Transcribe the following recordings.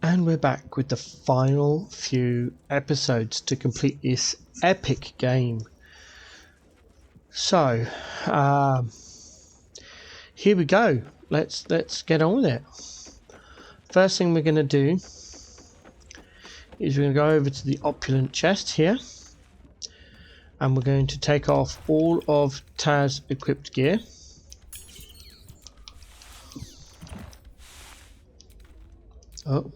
And we're back with the final few episodes to complete this epic game. So, here we go. Let's get on with it. First thing we're going to do is we're going to go over to the opulent chest here, and we're going to take off all of Taz's equipped gear. Oh.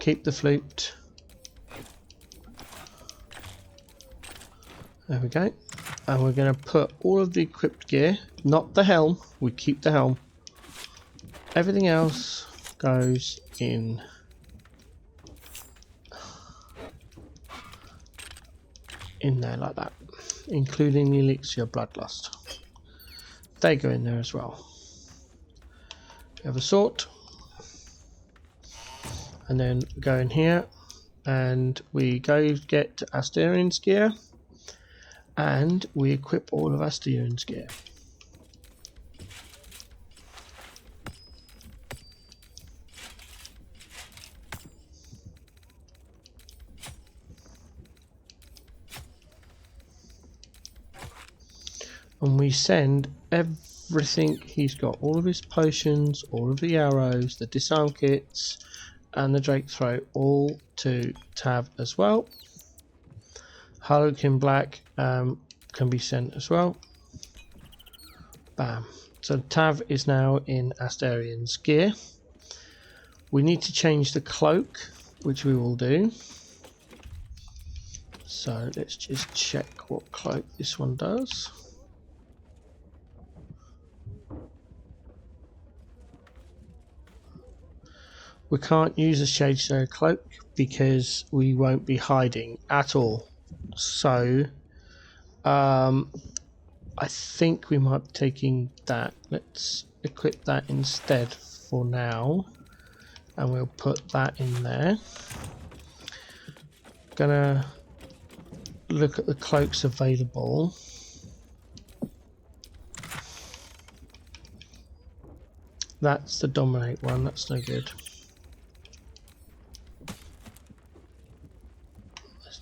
Keep the flute. There we go. And we're going to put all of the equipped gear, not the helm, we keep the helm. Everything else goes in there like that, including the elixir of bloodlust. They go in there as well. We have a sword. And then go in here and we go get Asterian's gear and we equip all of Asterian's gear. And we send everything he's got, all of his potions, all of the arrows, the disarm kits and the Drake throat, all to Tav as well. Harlequin Black can be sent as well. Bam. So Tav is now in Asterian's gear. We need to change the cloak, which we will do. So let's just check what cloak this one does. We can't use a Shade Shadow cloak because we won't be hiding at all. So I think we might be taking that. Let's equip that instead for now, and we'll put that in there. Gonna look at the cloaks available. That's the Dominate one, that's no good.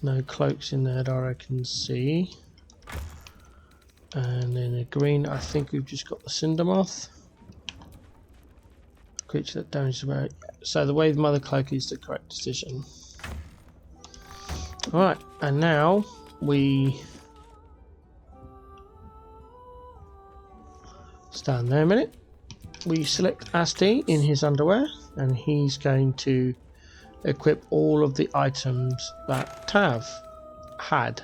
No cloaks in there that I can see. And then a green, I think we've just got the Cinder Moth. Creature that damages about. So the Wave Mother cloak is the correct decision. Alright, and now we stand there a minute. We select Asti in his underwear, and he's going to equip all of the items that Tav had.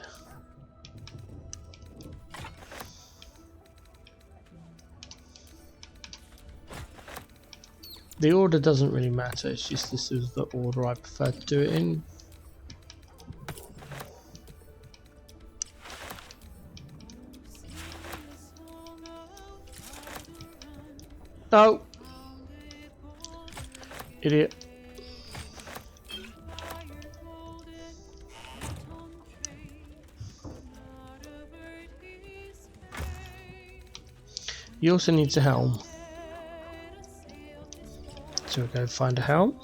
The order doesn't really matter, it's just this is the order I prefer to do it in. No! Idiot. He also needs a helm. So we'll go find a helm.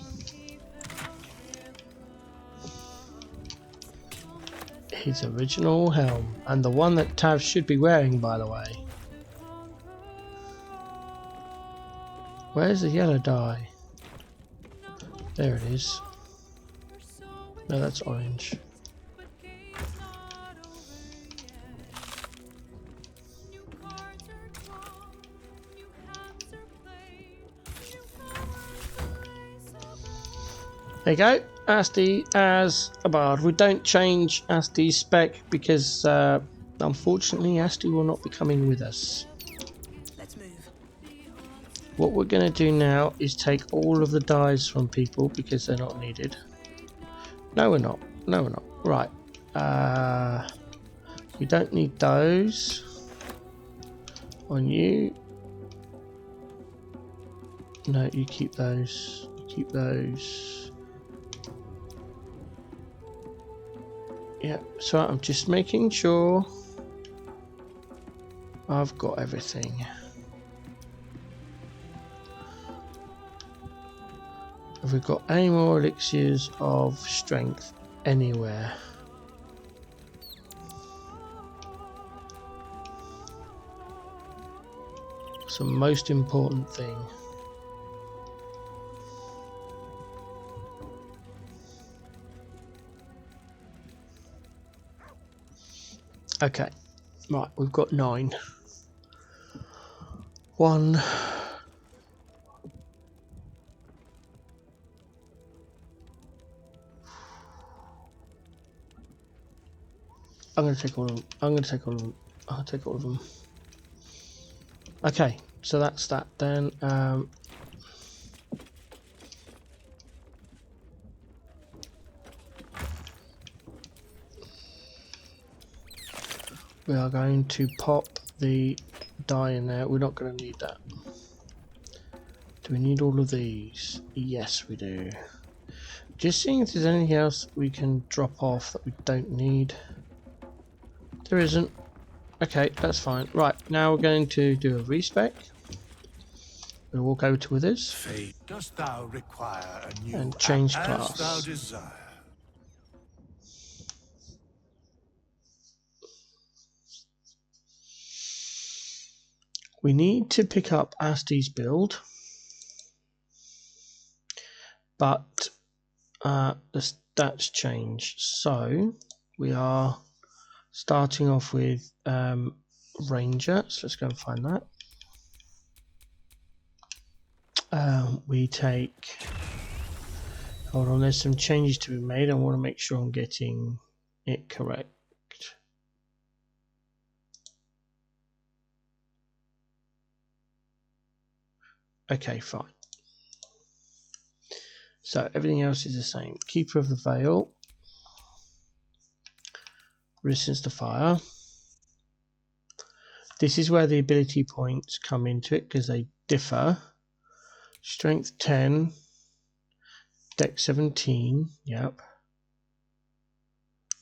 His original helm. And the one that Tav should be wearing, by the way. Where's the yellow dye? There it is. No, that's orange. There you go, Asti as a bard. We don't change Asti's spec because unfortunately Asti will not be coming with us. Let's move. What we're going to do now is take all of the dyes from people because they're not needed. No we're not, no we're not. Right, we don't need those on you. No, you keep those, keep those. Yeah, so I'm just making sure I've got everything. Have we got any more elixirs of strength anywhere? It's the most important thing. Okay, right, we've got 9. 1. I'm going to take all of them. I'm going to take all of them. I'll take all of them. Okay, so that's that then. We are going to pop the die in there. We're not going to need that. Do we need all of these? Yes, we do. Just seeing if there's anything else we can drop off that we don't need. There isn't. Okay, that's fine. Right, now we're going to do a respec. We'll walk over to Withers. Fate, dost thou require a new and change as class. thou desire. We need to pick up Asti's build, but the stats change. So we are starting off with Ranger. So let's go and find that. We take. Hold on, there's some changes to be made. I want to make sure I'm getting it correct. Okay, fine. So everything else is the same. Keeper of the Veil, resistance to fire. This is where the ability points come into it because they differ. Strength 10, Dex 17. Yep.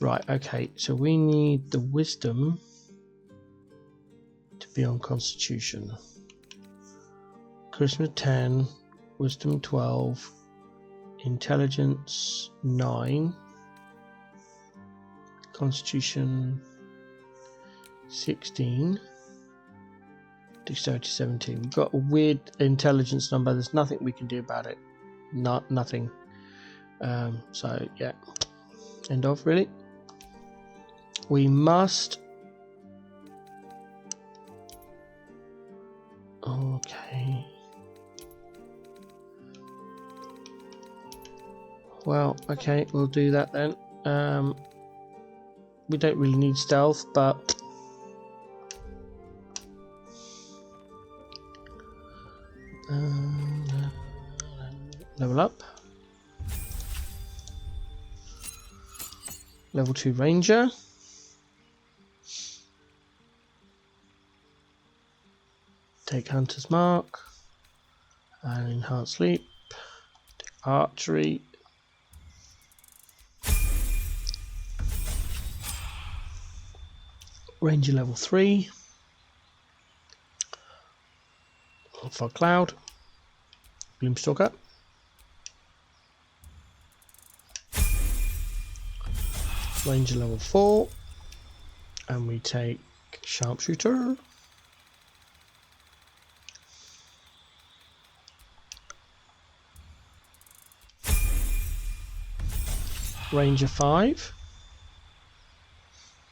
Right. Okay. So we need the Wisdom to be on Constitution. Charisma 10, Wisdom 12, Intelligence 9, Constitution 16, Dexterity 17. We've got a weird intelligence number. There's nothing we can do about it. Nothing. So yeah, end of. Really. We must. Okay. Well, okay, we'll do that then. We don't really need stealth, but level up. Level 2 Ranger. Take Hunter's Mark. And Enhanced Sleep. Take Archery. Ranger level 3. Fog Cloud. Gloomstalker. Ranger level 4. And we take Sharpshooter. Ranger 5.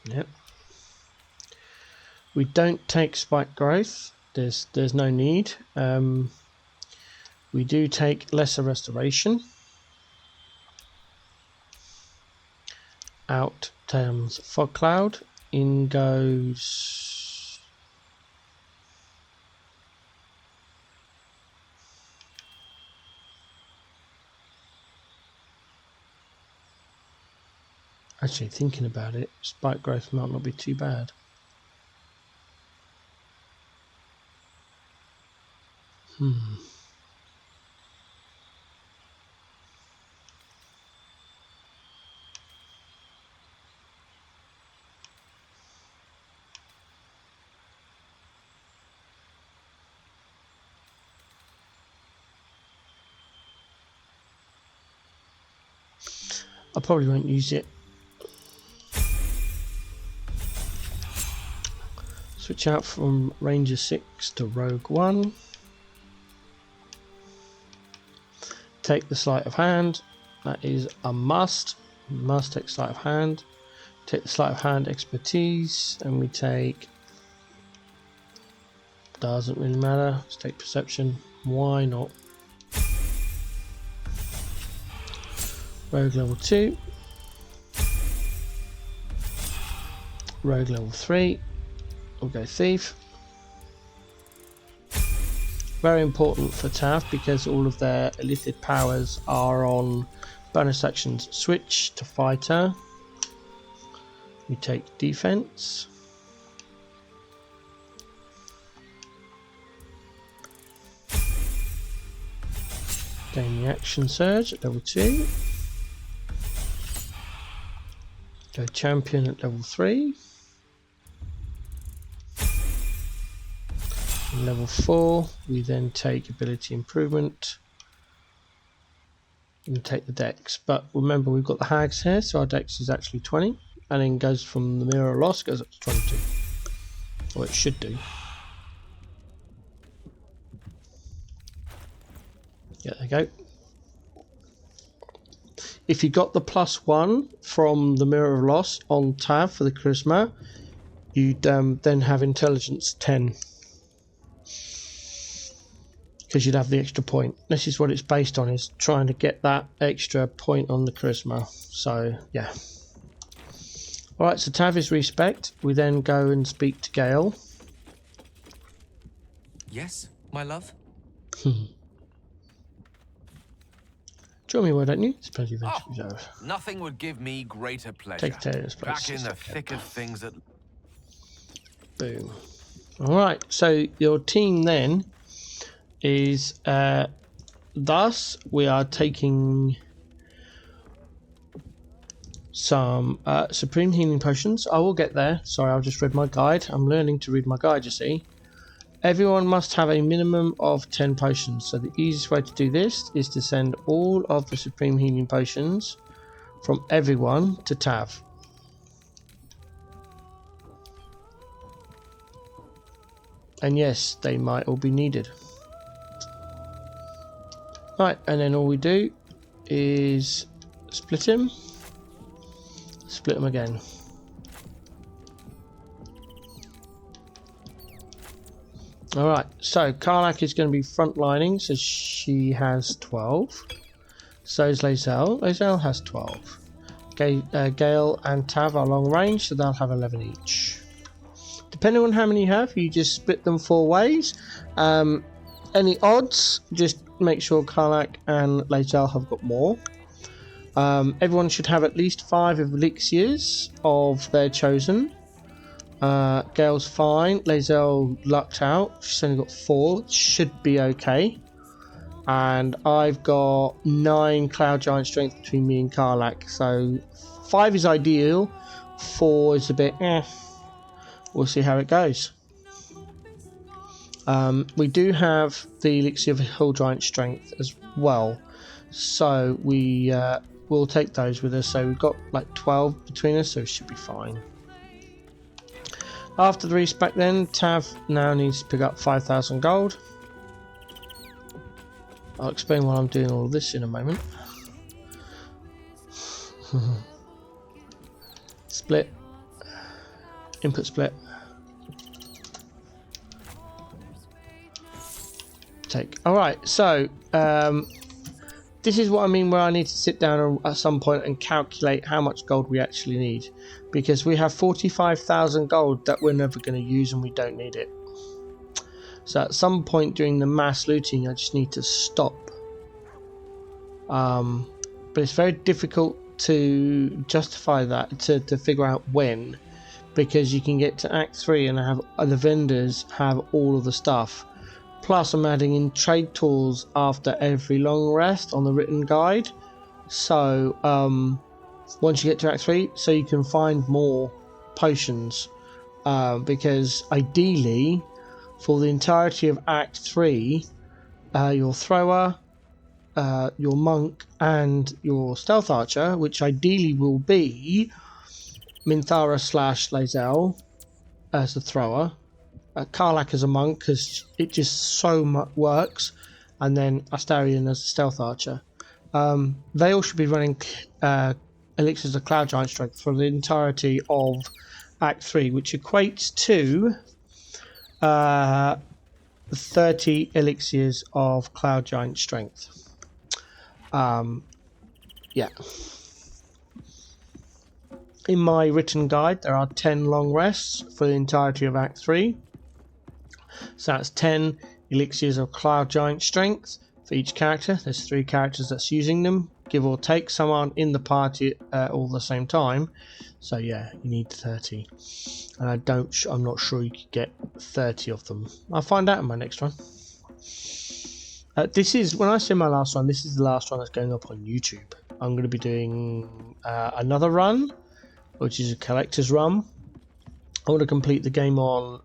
Yep. We don't take Spike Growth. There's no need. We do take Lesser Restoration. Out comes Fog Cloud. In goes actually thinking about it, Spike Growth might not be too bad. I probably won't use it. Switch out from Ranger 6 to Rogue 1. Take the Sleight of Hand. That is a must. Must take Sleight of Hand. Take the Sleight of Hand expertise, and we take. Doesn't really matter. Let's take Perception. Why not? Rogue level 2. Rogue level 3. We'll go Thief. Very important for TAV because all of their elicited powers are on bonus actions. Switch to Fighter. We take Defense. Gain the Action Surge at level 2. Go Champion at level 3. And level 4, we then take Ability Improvement and take the Dex. But remember, we've got the Hags here, so our Dex is actually 20, and then goes from the Mirror of Loss, goes up to 22. Or it should do. Yeah, there you go. If you got the +1 from the Mirror of Loss on TAV for the Charisma, you'd then have Intelligence 10. Because you'd have the extra point. This is what it's based on, is trying to get that extra point on the Charisma. So, yeah. Alright, so TAV is respect. We then go and speak to Gale. Yes, my love? Join me, why don't you? It's plenty of Adventure Reserve. Nothing would give me greater pleasure. Take Taylor's place. Back in the thick of things at... Boom. Alright, so your team then is thus we are taking some Supreme Healing Potions. I will get there. Sorry, I've just read my guide. I'm learning to read my guide, you see. Everyone must have a minimum of 10 potions. So the easiest way to do this is to send all of the Supreme Healing Potions from everyone to TAV. And yes, they might all be needed. Right, and then all we do is split him, split him again. Alright, so Karlak is going to be frontlining, so she has 12. So is Lae'zel. Lae'zel has 12. Gale and Tav are long range, so they'll have 11 each. Depending on how many you have, you just split them 4 ways. Any odds, just make sure Karlak and Lae'zel have got more. Everyone should have at least 5 elixirs of their chosen. Gale's fine. Lae'zel lucked out. She's only got 4. Should be okay. And I've got 9 Cloud Giant Strength between me and Karlak. So 5 is ideal. 4 is a bit We'll see how it goes. We do have the Elixir of Hill Giant Strength as well. So we will take those with us. So we've got like 12 between us, so it should be fine. After the respec then, Tav now needs to pick up 5,000 gold. I'll explain why I'm doing all this in a moment. Split. Input split. Take. Alright, so this is what I mean where I need to sit down at some point and calculate how much gold we actually need. Because we have 45,000 gold that we're never going to use and we don't need it. So at some point during the mass looting I just need to stop. But it's very difficult to justify that, to figure out when. Because you can get to Act 3 and have the vendors have all of the stuff. Plus I'm adding in trade tools after every long rest on the written guide. So once you get to Act 3, so you can find more potions. Because ideally, for the entirety of Act 3, your thrower, your monk and your stealth archer, which ideally will be Minthara / Lae'zel as the thrower, Karlak as a monk because it just so much works, and then Astarion as a stealth archer. They all should be running elixirs of Cloud Giant Strength for the entirety of Act 3, which equates to 30 elixirs of Cloud Giant Strength. Yeah. In my written guide, there are 10 long rests for the entirety of Act 3. So that's 10 elixirs of Cloud Giant Strength for each character. There's 3 characters that's using them, give or take. Some aren't in the party all the same time. So yeah, you need 30. And I'm not sure you could get 30 of them. I'll find out in my next run. This is, when I say my last run, this is the last run that's going up on YouTube. I'm going to be doing another run, which is a collector's run. I want to complete the game on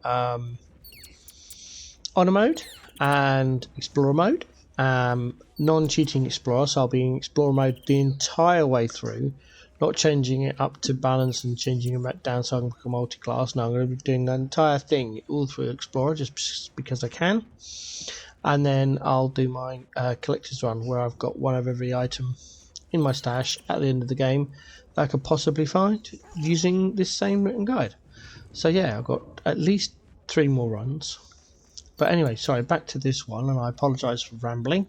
honor mode and explorer mode. Non-cheating explorer, so I'll be in explorer mode the entire way through, not changing it up to balance and changing it back down so I can become multi-class. No, I'm going to be doing the entire thing all through explorer just because I can. And then I'll do my collector's run where I've got one of every item in my stash at the end of the game that I could possibly find using this same written guide. So yeah, I've got at least 3 more runs. But anyway, sorry, back to this one, and I apologise for rambling.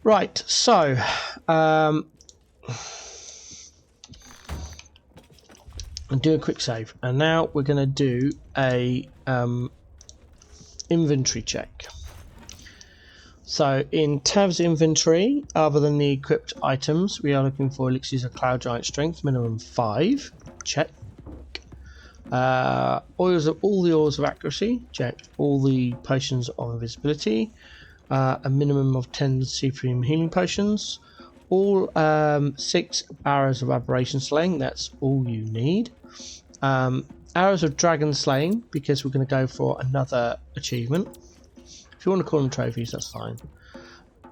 Right, so I'll do a quick save, and now we're going to do a inventory check. So in Tav's inventory, other than the equipped items, we are looking for elixirs of Cloud Giant Strength, minimum 5. Check. Oils of all the oils of accuracy. Check. All the potions of invisibility. A minimum of 10 supreme healing potions. All 6 arrows of aberration slaying. That's all you need. Arrows of dragon slaying, because we're going to go for another achievement. If you want to call them trophies, that's fine.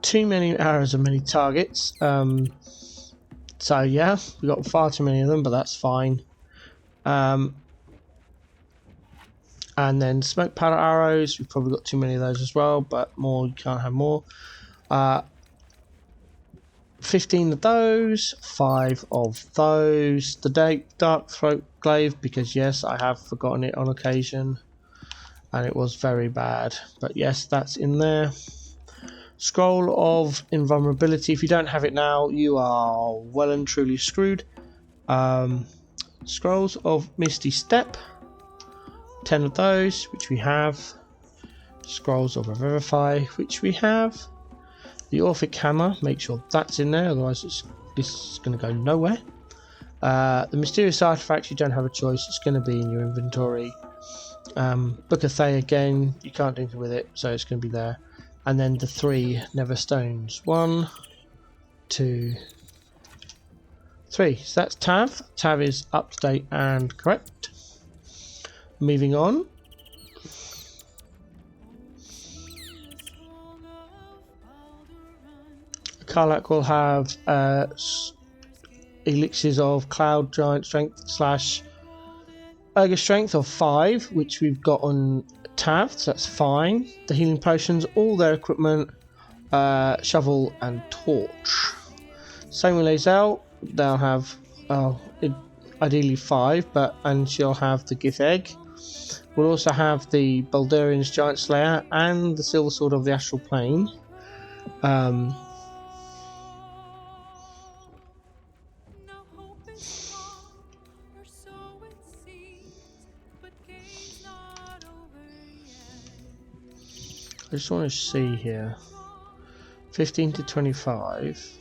Too many arrows of many targets. So yeah, we've got far too many of them, but that's fine. And then smoke powder arrows, we've probably got too many of those as well, but more, you can't have more. 15 of those, 5 of those. The dark throat glaive, because yes, I have forgotten it on occasion. And it was very bad, but yes, that's in there. Scroll of invulnerability. If you don't have it now, you are well and truly screwed. Scrolls of misty step. 10 of those, which we have. Scrolls of revivify, which we have. The Orphic hammer. Make sure that's in there, otherwise this is going to go nowhere. The mysterious artifacts, you don't have a choice. It's going to be in your inventory. Book of Thay again, you can't do anything with it, so it's going to be there. And then the 3 Never Stones. 1, 2, 3. So that's Tav. Tav is up to date and correct. Moving on. Karlak will have elixirs of Cloud Giant Strength / Ogre Strength of 5, which we've got on Tav, so that's fine. The healing potions, all their equipment, shovel and torch. Same with Lae'zel, they'll have ideally 5, and she'll have the Gith Egg. We'll also have the Baldurian's Giant Slayer and the Silver Sword of the Astral Plane. I just want to see here. 15 to 25.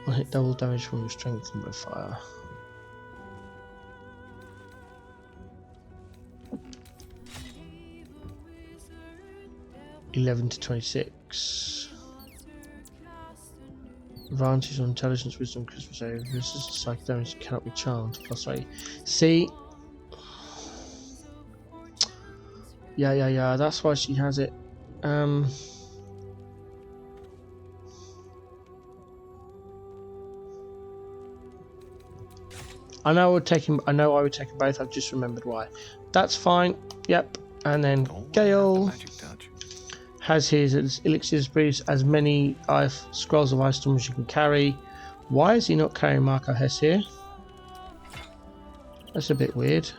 Will hit double damage from your strength modifier. (11 to 26). Advantage on intelligence, wisdom, Christmas save. This is psychic damage cannot be charmed. +3. See. Yeah. That's why she has it. I know I would take him. I know I would take them both. I've just remembered why. That's fine. Yep. And then Always have the Gale magic touch. has his elixirs breeze as many scrolls of ice storm as you can carry. Why is he not carrying Marco Hess here? That's a bit weird.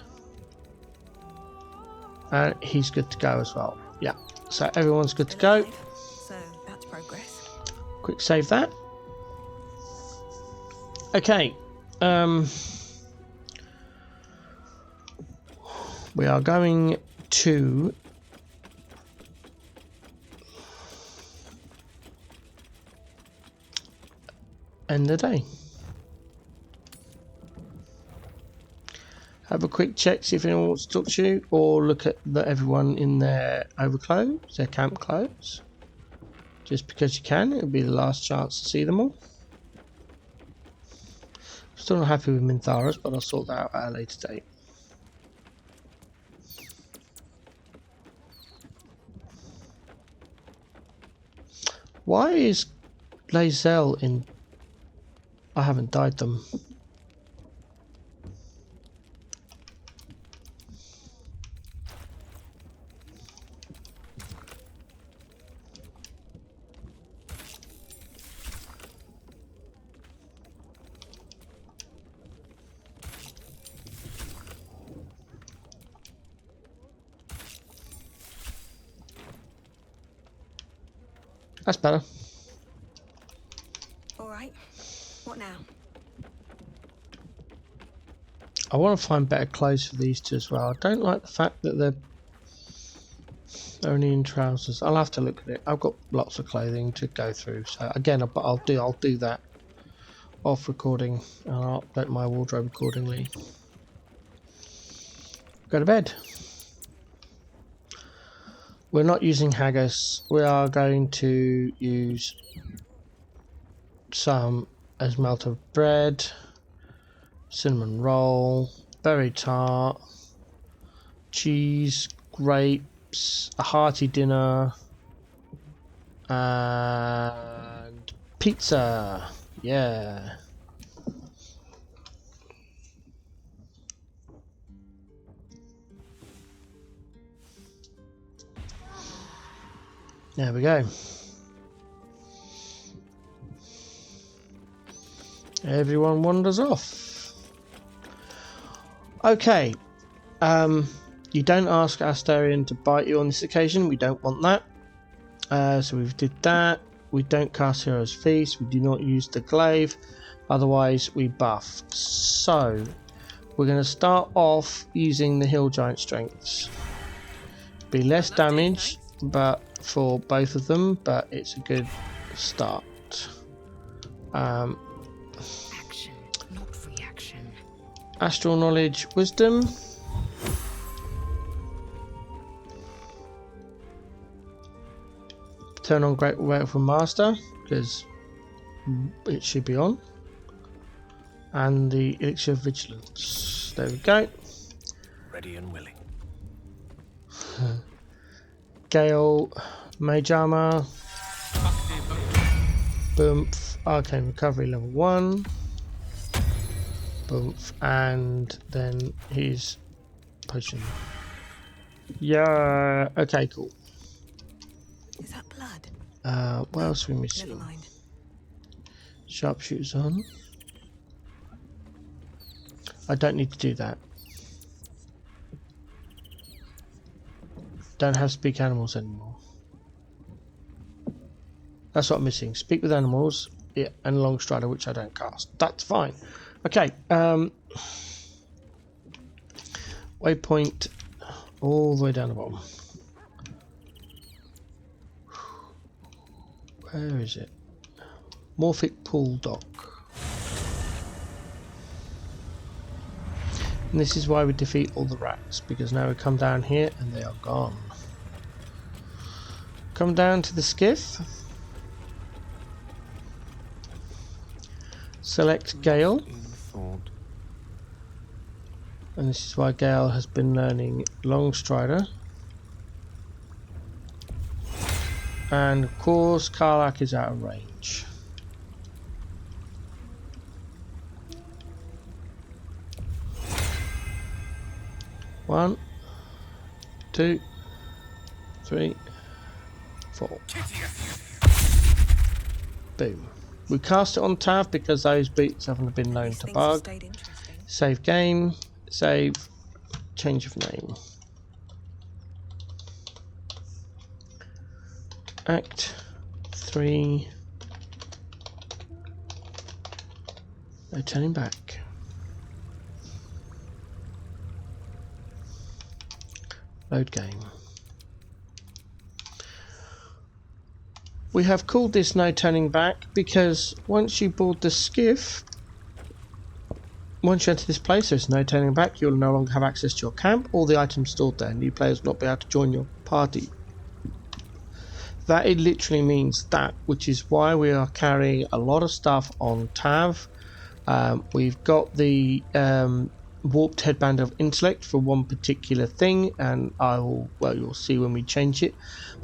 And he's good to go as well. Yeah. So everyone's good to go. So that's progress. Quick save that. Okay. We are going to end the day. Have a quick check, see if anyone wants to talk to you, or look at everyone in their overclothes, their camp clothes. Just because you can, it'll be the last chance to see them all. Still not happy with Mintharas, but I'll sort that out at a later date. Why is Lae'zel in... I haven't dyed them. That's better. All right. What now? I want to find better clothes for these two as well. I don't like the fact that they're only in trousers. I'll have to look at it. I've got lots of clothing to go through. So again, I'll do that off recording, and I'll update my wardrobe accordingly. Go to bed. We're not using haggis. We are going to use some as melted bread, cinnamon roll, berry tart, cheese, grapes, a hearty dinner, and pizza. Yeah. There we go. Everyone wanders off. Okay. You don't ask Astarion to bite you on this occasion. We don't want that. So we've did that. We don't cast Hero's Feast. We do not use the glaive. Otherwise, we buff. So we're going to start off using the Hill Giant Strengths. Be less damage, but for both of them, but it's a good start. Action, not reaction. Astral Knowledge, Wisdom. Turn on Great Wailful Master, because it should be on. And the Elixir of Vigilance. There we go. Ready and willing. Gale, Mage Armor. Boomph. Arcane Recovery level 1. Boomph. And then his potion. Yeah. Okay, cool. Is that blood? What else are we Never missing? mind. Sharpshooters on. I don't need to do that. Don't have speak animals anymore. That's what I'm missing. Speak with animals, yeah, and long strider, which I don't cast. That's fine. Okay. Waypoint all the way down the bottom. Where is it? Morphic Pool Dock. And this is why we defeat all the rats, because now we come down here and they are gone. Come down to the skiff. Select Gale. And this is why Gale has been learning Long Strider. And of course Karlach is out of range. 1, 2, 3, 4. Boom. We cast it on Tav because those beats haven't been known These to things have bug. stayed interesting. Save game, save, change of name. Act 3. No turning back. Load game. We have called this no turning back because once you board the skiff, once you enter this place, there's no turning back. You'll no longer have access to your camp or the items stored there. New players will not be able to join your party. That it literally means that, which is why we are carrying a lot of stuff on Tav. We've got the warped headband of intellect for one particular thing, and you'll see when we change it.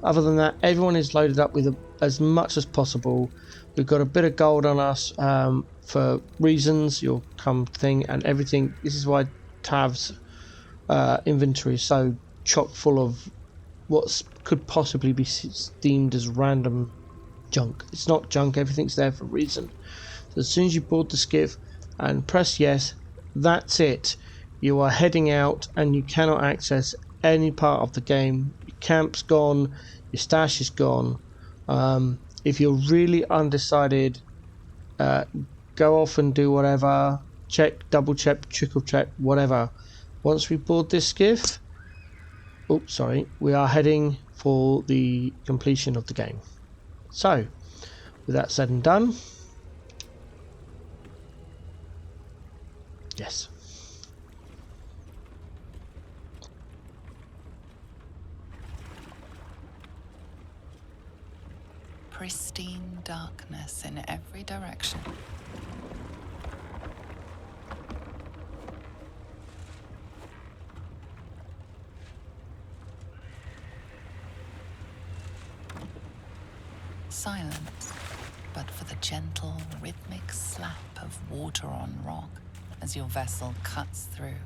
Other than that, everyone is loaded up with as much as possible. We've got a bit of gold on us for reasons you'll come thing and everything. This is why Tav's inventory is so chock full of what could possibly be deemed as random junk. It's not junk, everything's there for a reason. So as soon as you board the skiff and press yes, that's it. You are heading out and you cannot access any part of the game. Your camp's gone, your stash is gone. If you're really undecided, go off and do whatever. Check, double check, triple check, whatever. Once we board this skiff, we are heading for the completion of the game. So, with that said and done, yes. Pristine darkness in every direction. Silence, but for the gentle, rhythmic slap of water on rock as your vessel cuts through.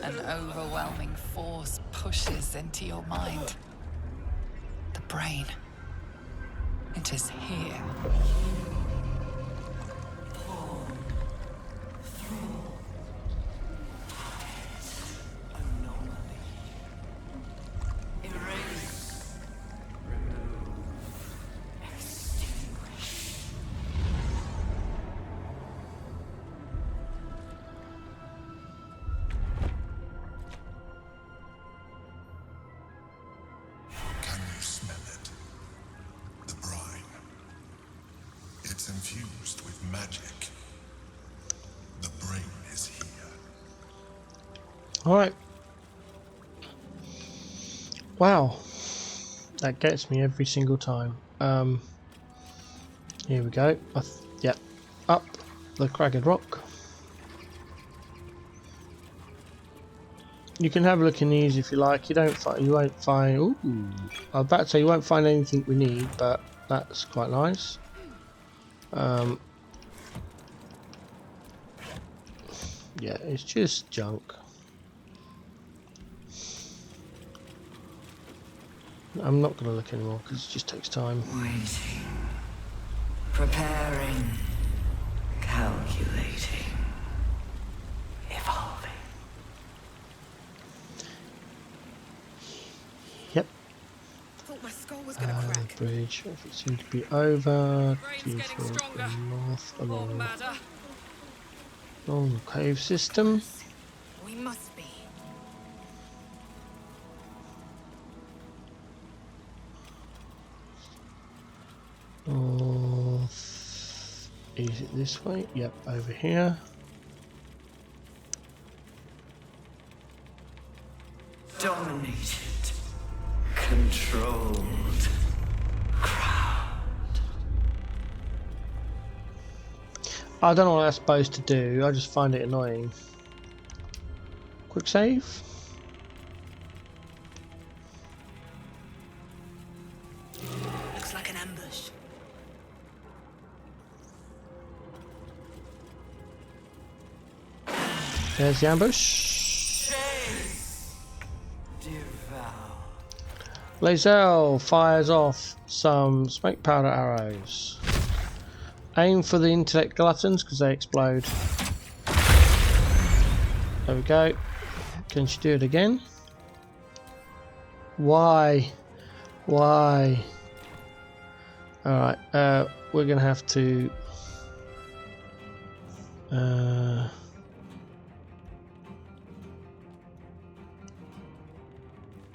An overwhelming force pushes into your mind. The brain. It is here. Infused with magic. The brain is here. Alright. Wow. That gets me every single time. Here we go. Yep. Up the cragged rock. You can have a look in these if you like. You won't find. Ooh. I was about to say you won't find anything we need, but that's quite nice. Yeah, it's just junk. I'm not going to look anymore because it just takes time. Waiting. Preparing. Calculating. Evolving. Yep. Thought my skull was gonna crack. Bridge. If it seems to be over. Brain's getting stronger. North Or along madder. the cave system. We must be. North. Is it this way? Yep, over here. Dominated. Controlled. Crowned. I don't know what that's supposed to do. I just find it annoying. Quick save. Looks like an ambush. There's the ambush. Devour. Lae'zel fires off some smoke powder arrows. Aim for the intellect gluttons because they explode. There we go. Can she do it again? Why? Why? Alright, we're gonna have to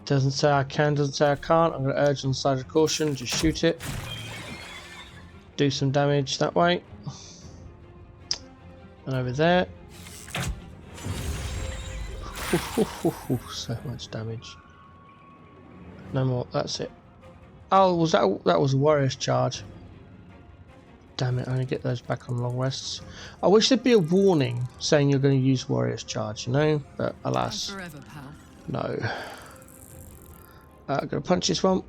doesn't say I can, doesn't say I can't. I'm gonna urge on the side of caution, just shoot it. Do some damage that way. And over there. So much damage. No more, that's it. Oh, was that was a warrior's charge. Damn it, I only get those back on long rests. I wish there'd be a warning saying you're going to use warrior's charge, you know? But alas, Forever, pal. no. I'm going to punch this one.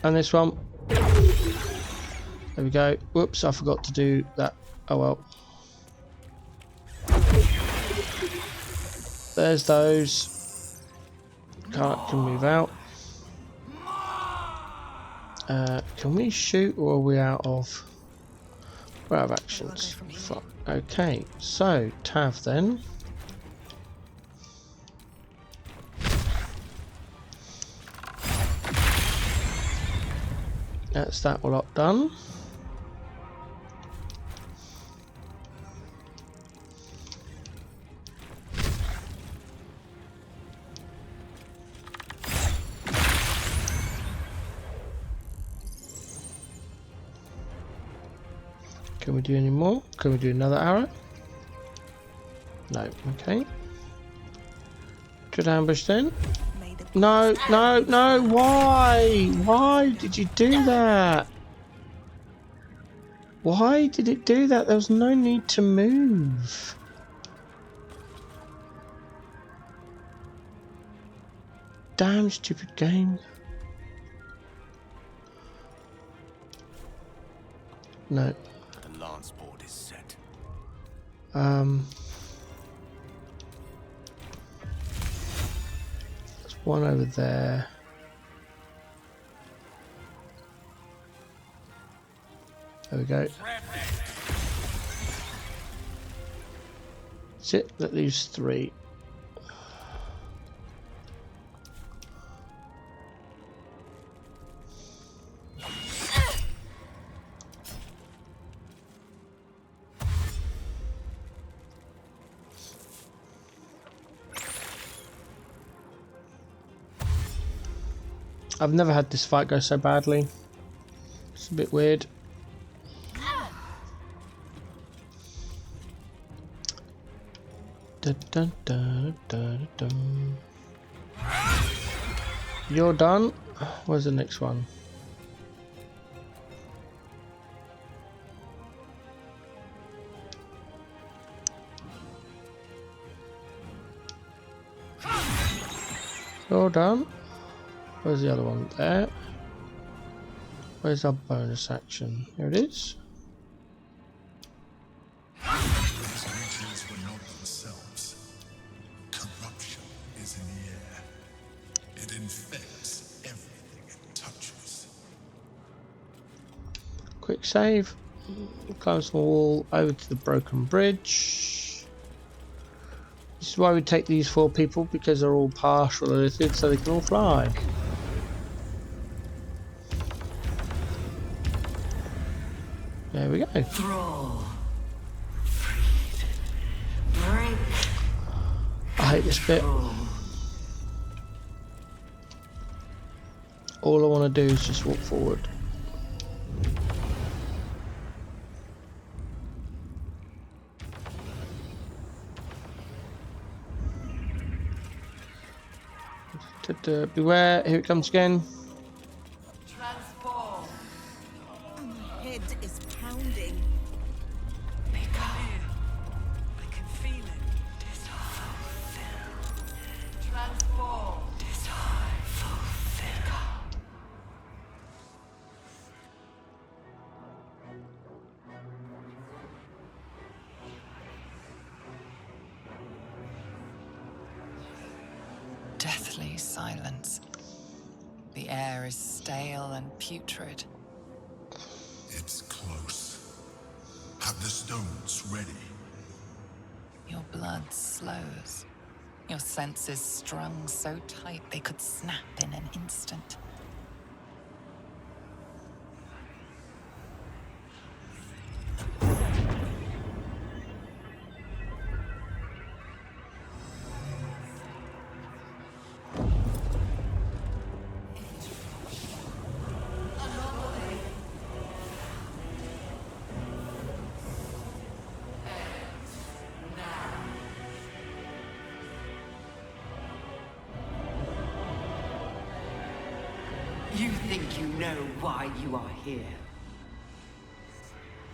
And this one. There we go. Whoops, I forgot to do that. Oh well. There's those. Can move out. Can we shoot or are we out of? We're out of actions. Fuck. Okay, so Tav then. That's that lot done. Can we do any more? Can we do another arrow? No, okay. Should ambush then? No, no, no, why? Why did you do that? Why did it do that? There was no need to move. Damn stupid game. No. The lance board is set. There's one over there. There we go. That's it. That leaves 3. I've never had this fight go so badly. It's a bit weird. Dun, dun, dun, dun, dun. You're done. Where's the next one? You're done. Where's the other one? There. Where's our bonus action? Here it is. These creatures It infects everything it touches. Quick save. Climb some wall over to the broken bridge. This is why we take these 4 people, because they're all partial earthed, so they can all fly. There we go. Thrall. Freed. Break. I hate this bit. All I want to do is just walk forward. Beware, here it comes again. Transform. My head is pounding. I can feel it. Transform. Deathly silence. The air is stale and putrid. It's close. Have the stones ready. Your blood slows. Your senses strung so tight they could snap in an instant. You think you know why you are here?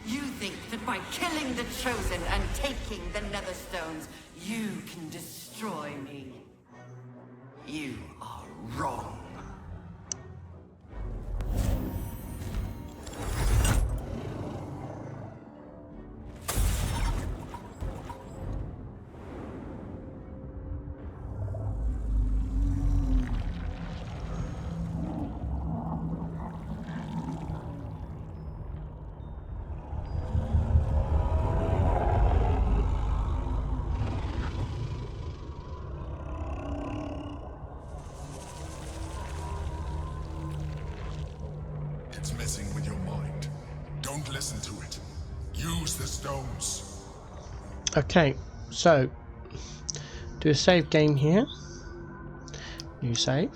You think that by killing the Chosen and taking the Netherstones, you can destroy me? You are wrong. It's messing with your mind. Don't listen to it. Use the stones. Okay, so do a save game here. New save.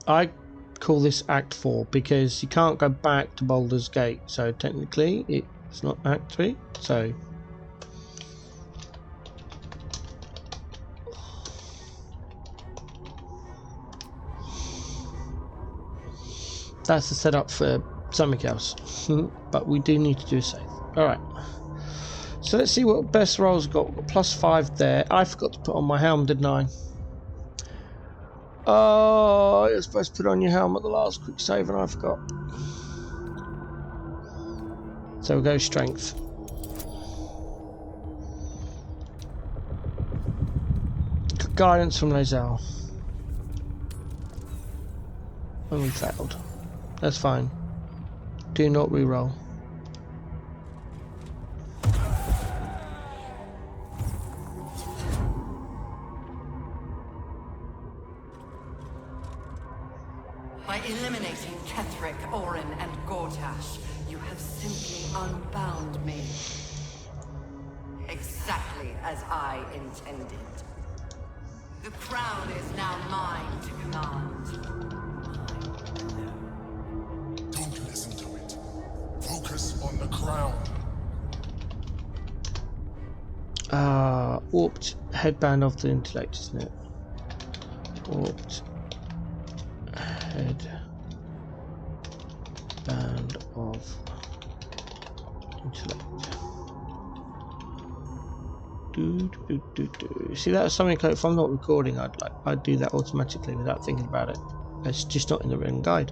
I call this Act 4 because you can't go back to Baldur's Gate, so technically it's not Act 3. So that's the setup for something else. But we do need to do a save. Alright. So let's see what best rolls got. We've got +5 there. I forgot to put on my helm, didn't I? Oh, you're supposed to put on your helm at the last quick save and I forgot. So we'll go strength. Guidance from Lazelle. And we failed. That's fine. Do not re-roll. By eliminating Ketheric, Orin, and Gortash, you have simply unbound me. Exactly as I intended. The crown is now mine to command. Don't listen to it. Focus on the crown. Warped headband of the intellect, isn't it? Warped headband of intellect. See, that's something if I'm not recording, I'd do that automatically without thinking about it. It's just not in the written guide.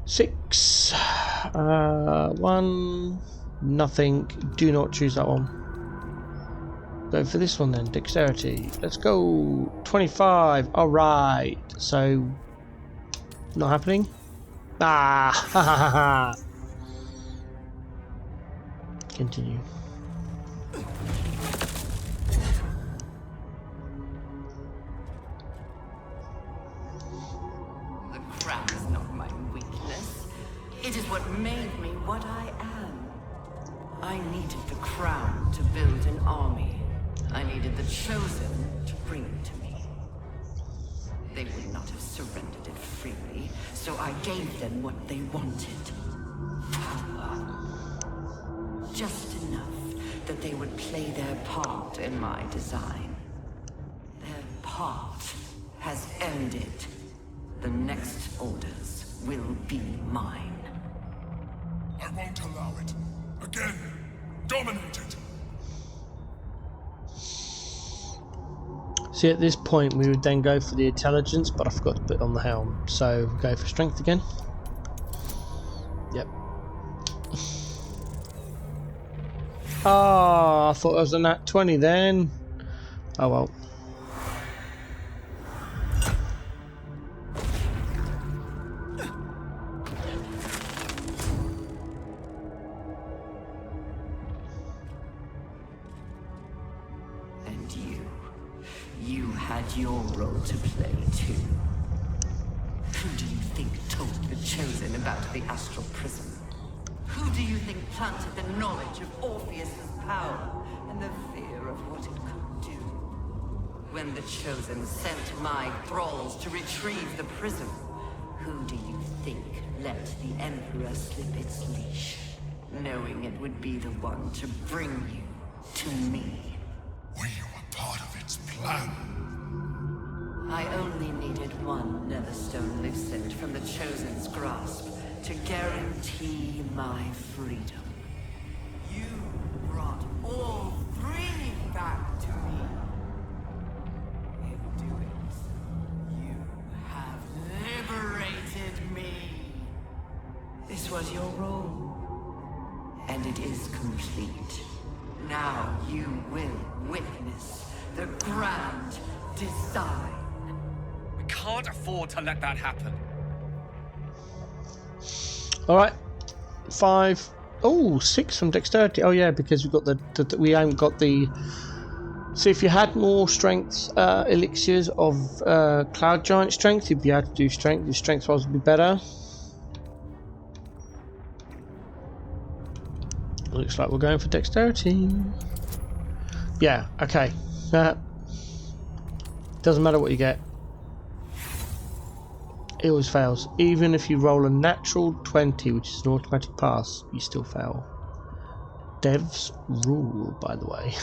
6. One, nothing. Do not choose that one. Go for this one then. Dexterity. Let's go. 25. All right. So, not happening. Ah, ha ha ha ha. Continue. The crown is not my weakness. It is what made me what I am. I needed the crown to build an army. I needed the chosen to bring it to me. They would not have surrendered it freely, so I gave them what they wanted. Power. Just enough that they would play their part in my design. Their part has ended. The next orders will be mine. I won't allow it. Again, dominate it. See, at this point we would then go for the intelligence, but I forgot to put on the helm. So go for strength again. Yep. Ah, I thought it was a nat 20 then. Oh well. And you had your role to play too. Who do you think told the Chosen about the Astral Prism? Who do you think planted the knowledge of Orpheus's power and the fear of what it could do? When the Chosen sent my thralls to retrieve the prism, who do you think let the Emperor slip its leash, knowing it would be the one to bring you to me? We were part of its plan. I only needed one Netherstone loosened from the Chosen's grasp to guarantee my freedom. You brought all three back to me. In doing so, you have liberated me. This was your role, and it is complete. Now you will witness the grand design. We can't afford to let that happen. Alright. 5. Oh, 6 from dexterity. Oh yeah, because we've got we haven't got the. So if you had more strength elixirs of cloud giant strength, you'd be able to do strength. Your strength rolls would be better. Looks like we're going for dexterity. Yeah, okay. Doesn't matter what you get. It always fails. Even if you roll a natural 20, which is an automatic pass, you still fail. Dev's rule, by the way.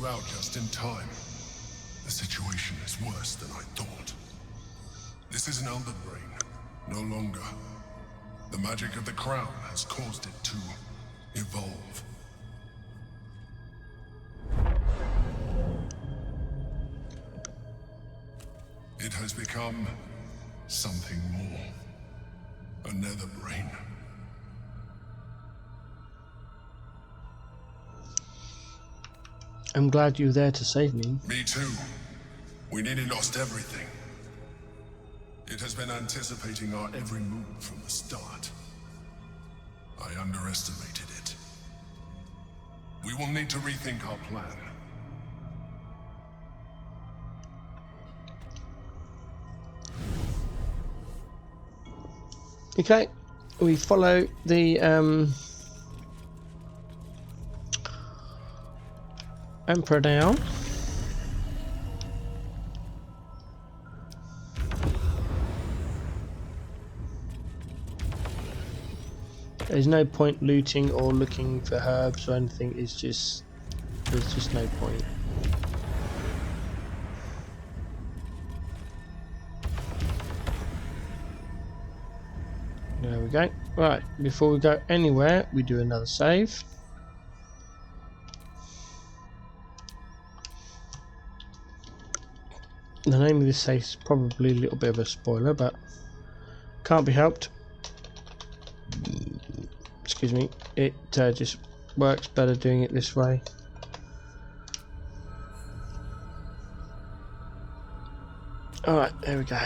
out just in time. The situation is worse than I thought. This is an elder brain, no longer. The magic of the crown has caused it to evolve. It has become something more. A nether brain. I'm glad you were there to save me. Me too. We nearly lost everything. It has been anticipating our every move from the start. I underestimated it. We will need to rethink our plan. Okay, we follow the Emperor down. There's no point looting or looking for herbs or anything. There's just no point. There we go. Right, before we go anywhere, we do another save. The name of this save is probably a little bit of a spoiler, but can't be helped. Excuse me, it just works better doing it this way. Alright, there we go.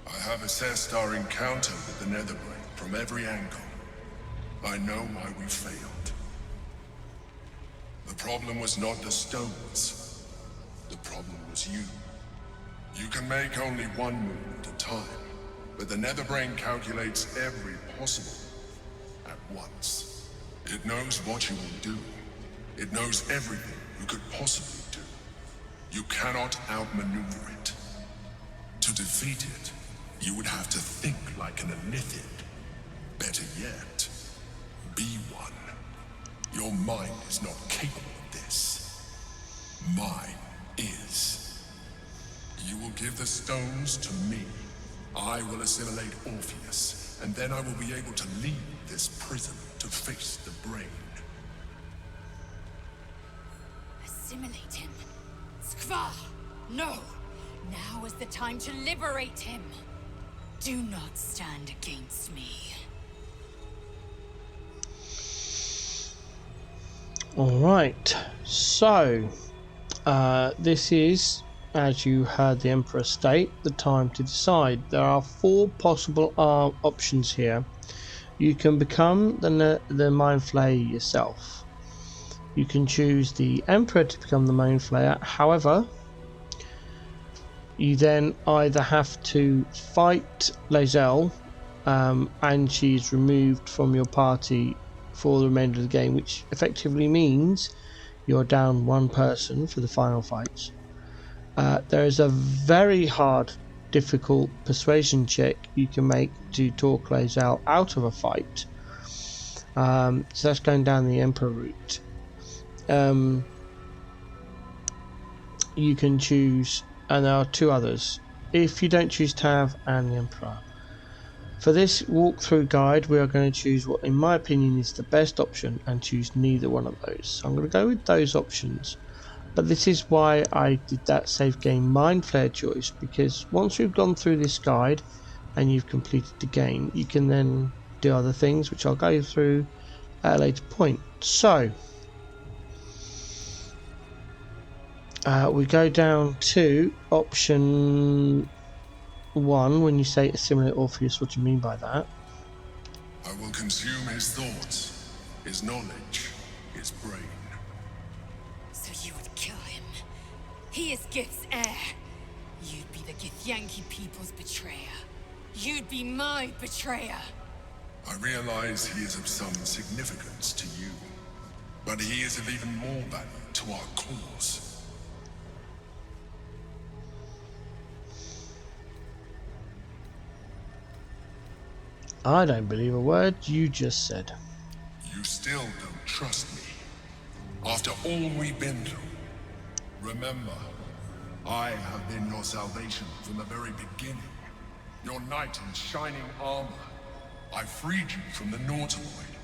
I have assessed our encounter with the Netherbrain from every angle. I know why we failed. The problem was not the stones. The problem was you. You can make only one move at a time, but the Netherbrain calculates every possible at once. It knows what you will do. It knows everything you could possibly do. You cannot outmaneuver it. To defeat it, you would have to think like an Elithid. Better yet, be one. Your mind is not capable of this. Mine is. You will give the stones to me. I will assimilate Orpheus, and then I will be able to leave this prison to face the brain. Assimilate him. Skvar! No! Now is the time to liberate him. Do not stand against me. Alright, so this is, as you heard the Emperor state, the time to decide. There are 4 possible options here. You can become the Mind Flayer yourself. You can choose the Emperor to become the Mind Flayer. However, you then either have to fight Lae'zel, and she's removed from your party for the remainder of the game, which effectively means you're down 1 person for the final fights. There is a very hard, difficult persuasion check you can make to talk Lae'zel out of a fight. So that's going down the Emperor route. You can choose, and there are 2 others if you don't choose Tav and the Emperor. For this walkthrough guide, we are going to choose what in my opinion is the best option and choose neither one of those. So I'm going to go with those options, but this is why I did that save game Mind Flayer choice, because once you've gone through this guide and you've completed the game, you can then do other things which I'll go through at a later point. So we go down to option 1. When you say assimilate Orpheus, what do you mean by that? I will consume his thoughts, his knowledge, his brain. So you would kill him. He is Gith's heir. You'd be the Githyanki people's betrayer. You'd be my betrayer. I realize he is of some significance to you, but he is of even more value to our cause. I don't believe a word you just said. You still don't trust me. After all we've been through, remember, I have been your salvation from the very beginning. Your knight in shining armor. I freed you from the Nautiloid,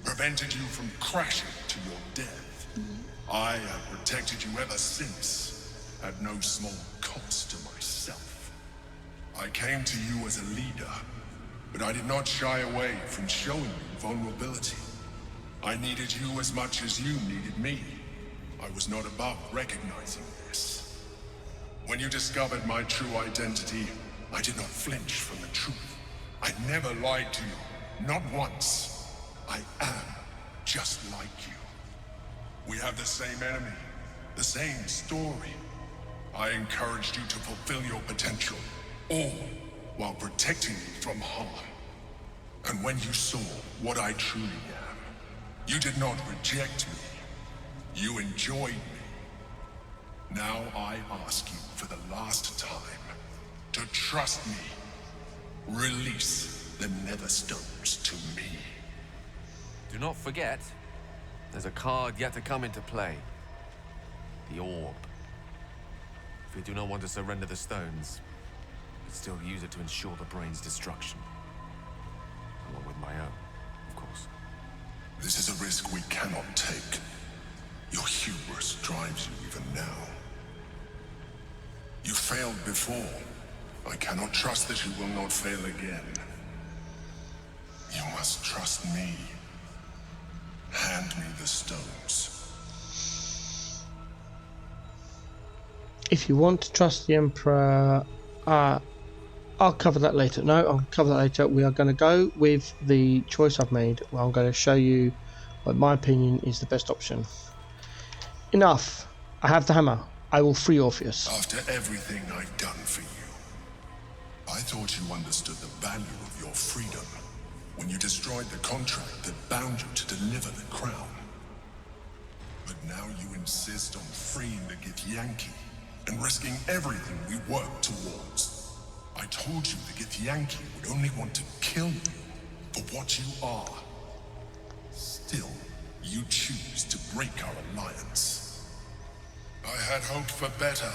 prevented you from crashing to your death. I have protected you ever since, at no small cost to myself. I came to you as a leader, but I did not shy away from showing you vulnerability. I needed you as much as you needed me. I was not above recognizing this. When you discovered my true identity, I did not flinch from the truth. I never lied to you, not once. I am just like you. We have the same enemy, the same story. I encouraged you to fulfill your potential, all while protecting you from harm. And when you saw what I truly am, you did not reject me. You enjoyed me. Now I ask you for the last time to trust me. Release the Netherstones to me. Do not forget, there's a card yet to come into play. The Orb. If we do not want to surrender the stones, we still use it to ensure the brain's destruction. Along with my own, of course. This is a risk we cannot take. Your hubris drives you even now. You failed before. I cannot trust that you will not fail again. You must trust me. Hand me the stones. If you want to trust the Emperor, I'll cover that later. No, I'll cover that later. We are going to go with the choice I've made. Well, I'm going to show you what my opinion is the best option. Enough. I have the hammer. I will free Orpheus. After everything I've done for you, I thought you understood the value of your freedom when you destroyed the contract that bound you to deliver the crown. But now you insist on freeing the Githyanki and risking everything we work towards. I told you the Githyanki would only want to kill you for what you are. Still, you choose to break our alliance. I had hoped for better,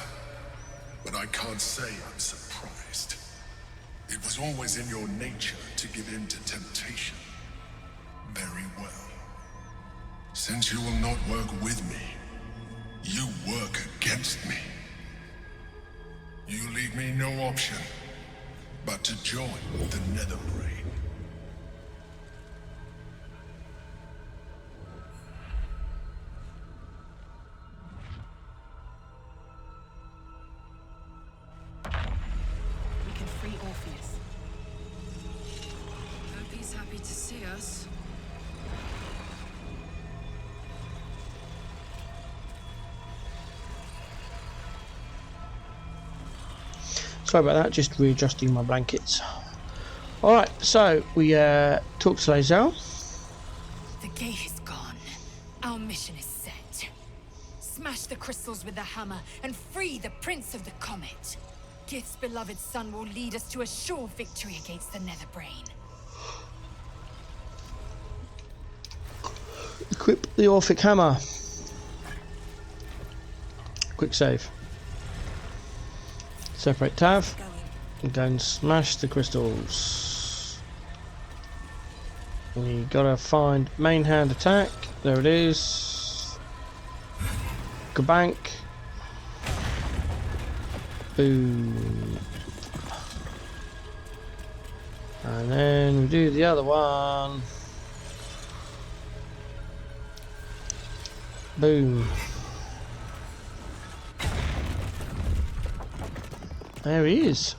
but I can't say I'm surprised. It was always in your nature to give in to temptation. Very well. Since you will not work with me, you work against me. You leave me no option but to join the Netherbrain. We can free Orpheus. Hope he's happy to see us. Sorry about that, just readjusting my blankets. Alright, so we talked to Lae'zel. The gate is gone. Our mission is set. Smash the crystals with the hammer and free the Prince of the Comet. Gith's beloved son will lead us to a sure victory against the Netherbrain. Equip the Orphic hammer. Quick save. Separate Tav. And go and smash the crystals. We gotta find main hand attack. There it is. Gabank. Boom. And then we do the other one. Boom. There he is.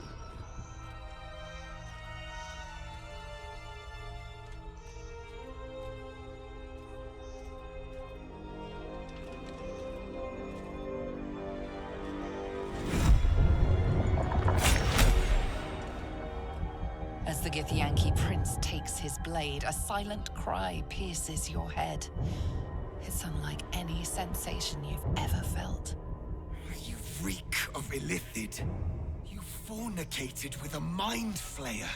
As the Githyanki prince takes his blade, a silent cry pierces your head. It's unlike any sensation you've ever felt. You reek of Illithid. You fornicated with a mind flayer.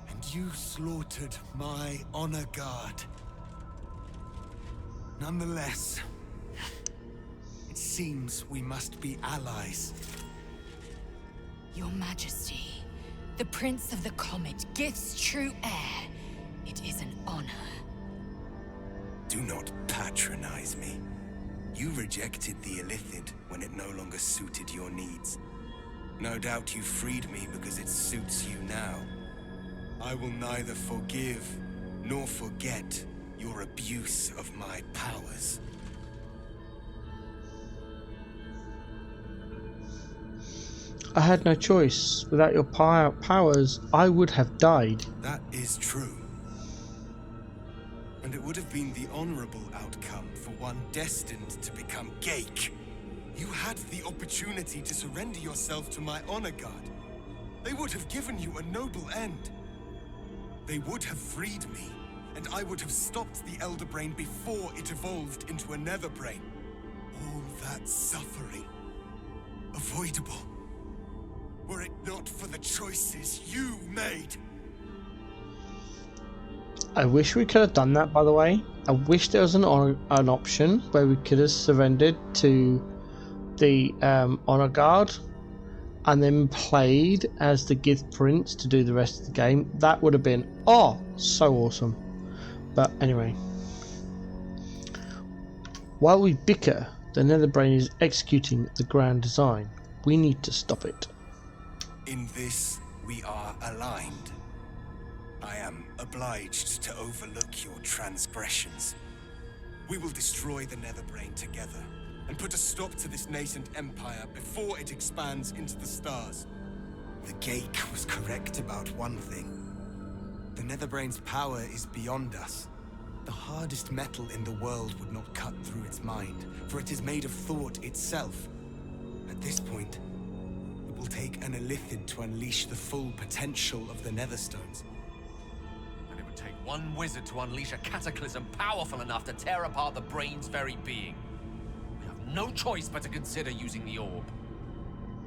And you slaughtered my honor guard. Nonetheless, it seems we must be allies. Your Majesty, the Prince of the Comet, Gith's true heir. It is an honor. Do not patronize me. You rejected the Illithid when it no longer suited your needs. No doubt you freed me because it suits you now. I will neither forgive nor forget your abuse of my powers. I had no choice. Without your powers, I would have died. That is true. And it would have been the honorable outcome for one destined to become Geik. You had the opportunity to surrender yourself to my honor guard. They would have given you a noble end. They would have freed me, and I would have stopped the Elder Brain before it evolved into a Nether Brain. All that suffering, avoidable, were it not for the choices you made. I wish we could have done that, by the way. I wish there was an option where we could have surrendered to the honor guard and then played as the Gith Prince to do the rest of the game. That would have been, oh, so awesome. But anyway, while we bicker, the Netherbrain is executing the grand design. We need to stop it. In this, we are aligned. I am obliged to overlook your transgressions. We will destroy the Netherbrain together, and put a stop to this nascent empire before it expands into the stars. The Geik was correct about one thing. The Netherbrain's power is beyond us. The hardest metal in the world would not cut through its mind, for it is made of thought itself. At this point, it will take an Illithid to unleash the full potential of the Netherstones. And it would take one wizard to unleash a cataclysm powerful enough to tear apart the brain's very being. We have no choice but to consider using the orb.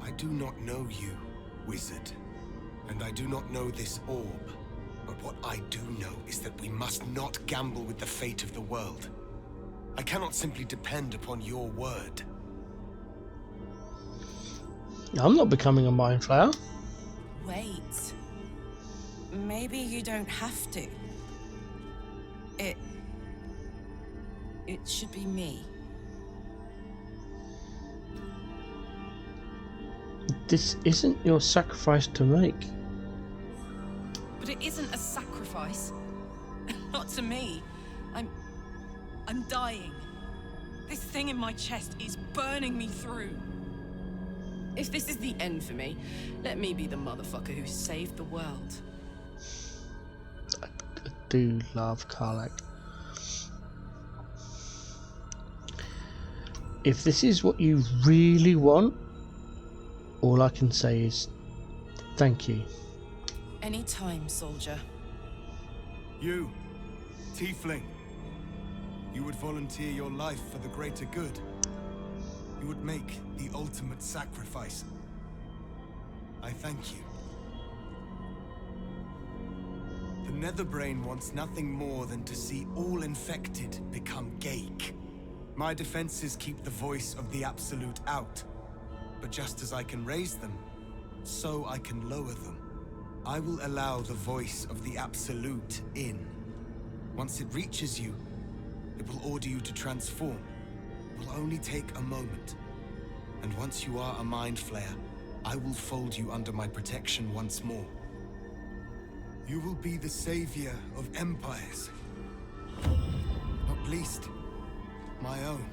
I do not know you, wizard, and I do not know this orb. But what I do know is that we must not gamble with the fate of the world. I cannot simply depend upon your word. I'm not becoming a mind flayer. Wait. Maybe you don't have to. It should be me. This isn't your sacrifice to make. But it isn't a sacrifice. Not to me. I'm dying. This thing in my chest is burning me through. If this is the end for me, let me be the motherfucker who saved the world. I do love Karlach. If this is what you really want, all I can say is thank you. Anytime, soldier. You, Tiefling. You would volunteer your life for the greater good. You would make the ultimate sacrifice. I thank you. The Netherbrain wants nothing more than to see all infected become Geik. My defenses keep the voice of the Absolute out. But just as I can raise them, so I can lower them. I will allow the voice of the Absolute in. Once it reaches you, it will order you to transform. It will only take a moment. And once you are a Mind Flayer, I will fold you under my protection once more. You will be the savior of empires. Not least, my own.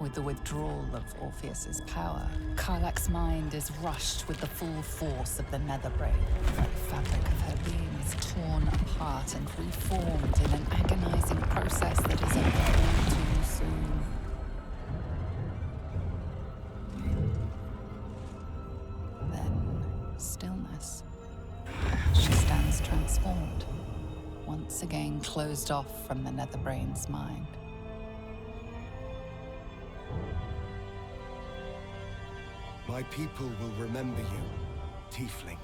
With the withdrawal of Orpheus's power, Karlach's mind is rushed with the full force of the Netherbrain. The fabric of her being is torn apart and reformed in an agonizing process that is over all too soon. Then, stillness. She stands was transformed, once again closed off from the Netherbrain's mind. My people will remember you, Tiefling.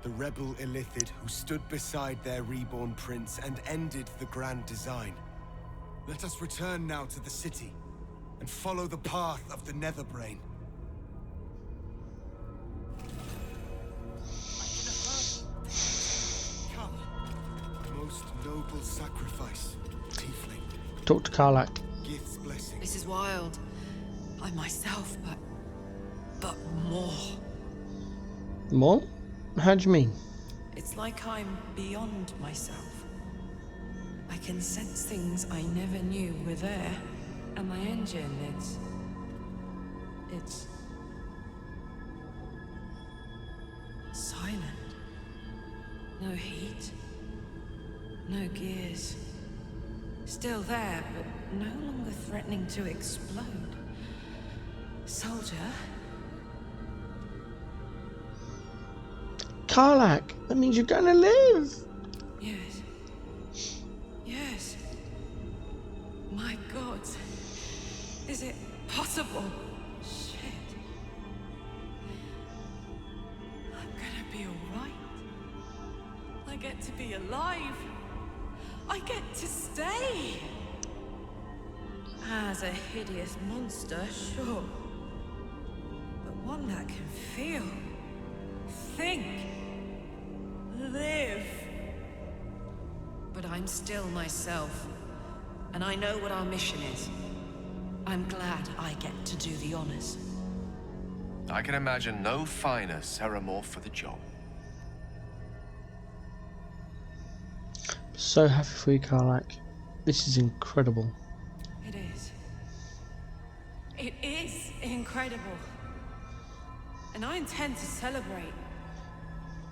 The rebel Illithid who stood beside their reborn prince and ended the Grand Design. Let us return now to the city and follow the path of the Netherbrain. Come. Most noble sacrifice, Tiefling. Talk to Karlak. Gith's blessing. This is wild. I'm myself, but more. More? How do you mean? It's like I'm beyond myself. I can sense things I never knew were there. And my engine, it's silent. No heat. No gears. Still there, but no longer threatening to explode. Soldier? Karlak, that means you're gonna live! Yes. Yes. My God. Is it possible? Shit. I'm gonna be alright. I get to be alive. I get to stay. As a hideous monster, sure. But one that can feel, think, live. But I'm still myself, and I know what our mission is. I'm glad I get to do the honors. I can imagine no finer Ceramorph for the job. So happy for you, Karlak. This is incredible. It is. It is incredible. And I intend to celebrate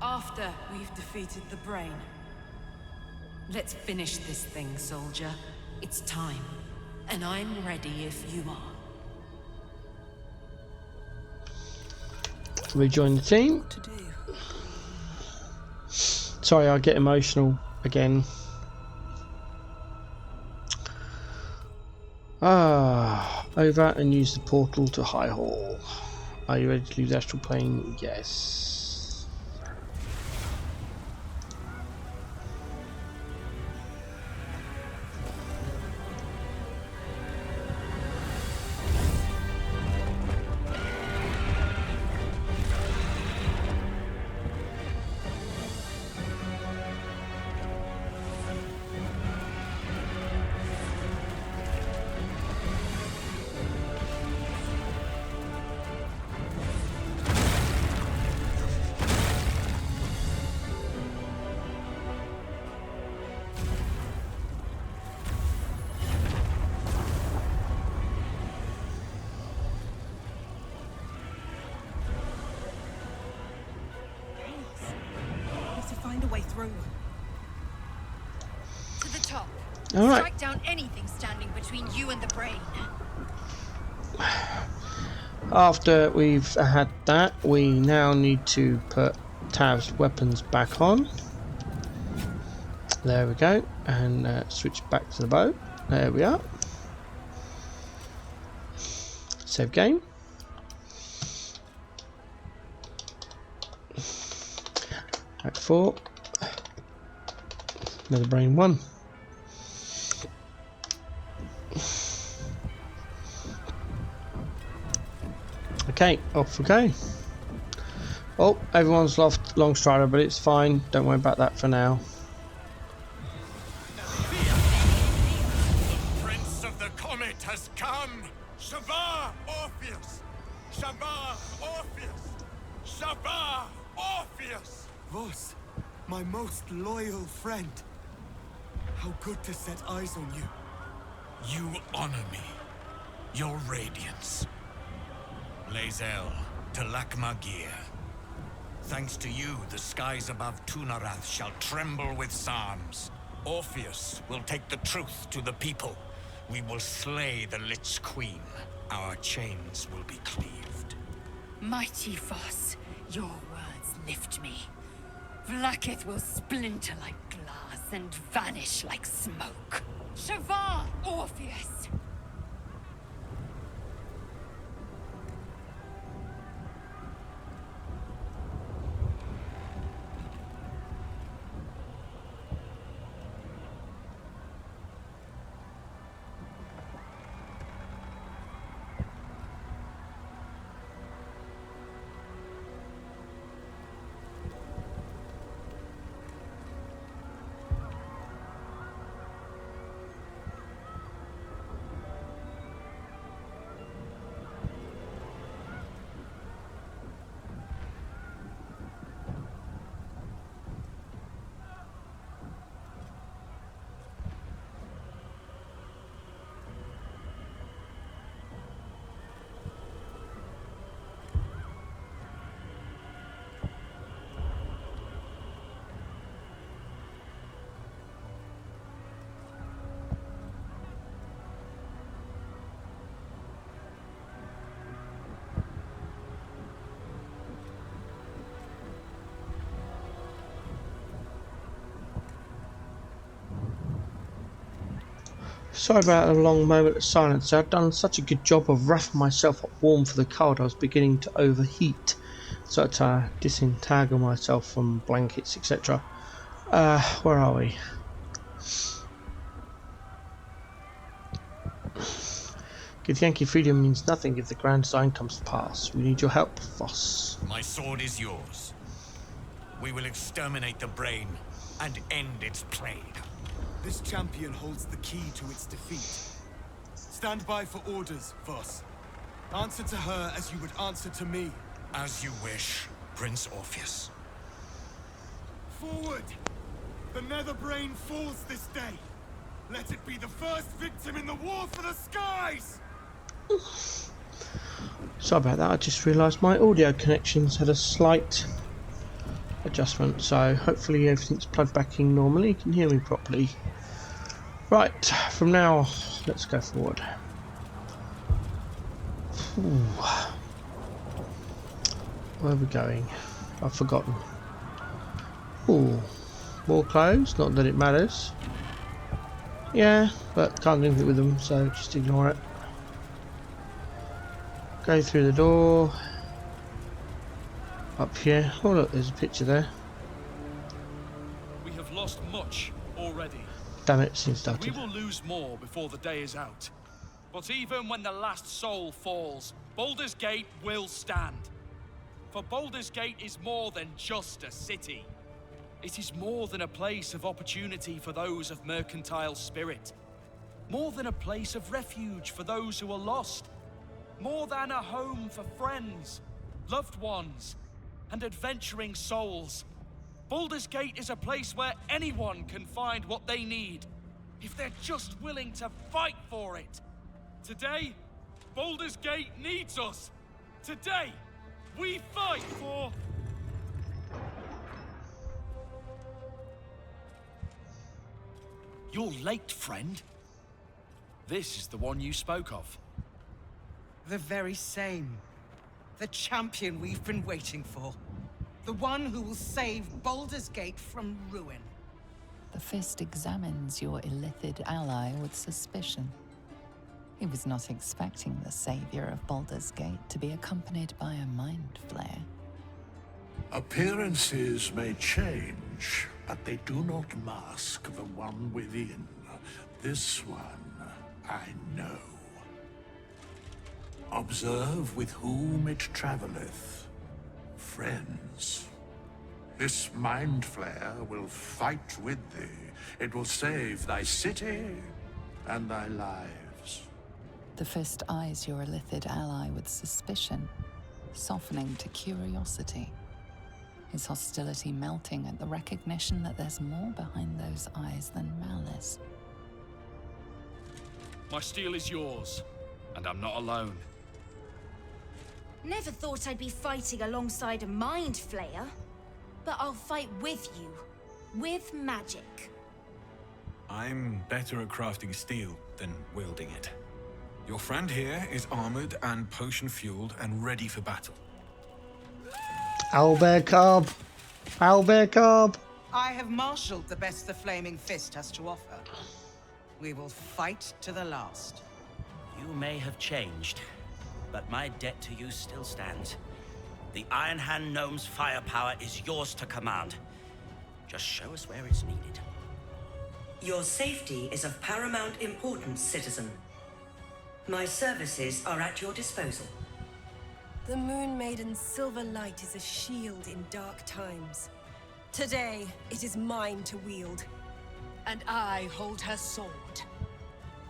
after we've defeated the brain. Let's finish this thing, soldier. It's time. And I'm ready if you are. Rejoin the team. What to do? Sorry, I get emotional again. Over and use the portal to High Hall. Are you ready to leave the astral plane? Yes. To the top. All right. Strike down anything standing between you and the brain. After we've had that, we now need to put Tav's weapons back on. There we go, and switch back to the bow. There we are. Save game. Act 4. Netherbrain 1. Okay, off we go. Oh, everyone's lost Longstrider, but it's fine. Don't worry about that for now. The Prince of the Comet has come! Shabbat Orpheus! Shabbat Orpheus! Shabbat Orpheus! Vos, my most loyal friend. How good to set eyes on you. You honor me. Your radiance. Lae'zel, Talakmagir. Thanks to you, the skies above Tunarath shall tremble with psalms. Orpheus will take the truth to the people. We will slay the Lich Queen. Our chains will be cleaved. Mighty Voss, your words lift me. Blacketh will splinter like glass and vanish like smoke. Shavar, Orpheus! Sorry about a long moment of silence. I'd done such a good job of roughing myself up warm for the cold, I was beginning to overheat. So to disentangle myself from blankets, etc. Where are we? Githyanki freedom means nothing if the grand design comes to pass. We need your help, Voss. My sword is yours. We will exterminate the brain and end its plague. This champion holds the key to its defeat. Stand by for orders, Voss. Answer to her as you would answer to me. As you wish, Prince Orpheus. Forward! The Netherbrain falls this day. Let it be the first victim in the war for the skies! Sorry about that, I just realised my audio connections had a slight adjustment, so hopefully everything's plugged back in normally, you can hear me properly. Right, from now, let's go forward. Ooh. Where are we going? I've forgotten. Ooh, more clothes, not that it matters. Yeah, but can't do anything with them, so just ignore it. Go through the door. Up here. Oh look, there's a picture there. We have lost much already. Damn it, since We started. will lose more before the day is out. But even when the last soul falls, Baldur's Gate will stand. For Baldur's Gate is more than just a city. It is more than a place of opportunity for those of mercantile spirit. More than a place of refuge for those who are lost. More than a home for friends, loved ones, and adventuring souls. Baldur's Gate is a place where anyone can find what they need, if they're just willing to fight for it. Today, Baldur's Gate needs us. Today, we fight for... You're late, friend. This is the one you spoke of. The very same. The champion we've been waiting for. The one who will save Baldur's Gate from ruin. The Fist examines your illithid ally with suspicion. He was not expecting the savior of Baldur's Gate to be accompanied by a mind flare. Appearances may change, but they do not mask the one within. This one, I know. Observe with whom it traveleth. Friends. This mind flare will fight with thee. It will save thy city and thy lives. The Fist eyes your illithid ally with suspicion, softening to curiosity. His hostility melting at the recognition that there's more behind those eyes than malice. My steel is yours, and I'm not alone. Never thought I'd be fighting alongside a mind flayer. But I'll fight with you. With magic. I'm better at crafting steel than wielding it. Your friend here is armored and potion-fueled and ready for battle. Owlbear Carb. Owlbear Carb. I have marshaled the best the Flaming Fist has to offer. We will fight to the last. You may have changed, but my debt to you still stands. The Iron Hand Gnome's firepower is yours to command. Just show us where it's needed. Your safety is of paramount importance, citizen. My services are at your disposal. The Moon Maiden's silver light is a shield in dark times. Today, it is mine to wield. And I hold her sword.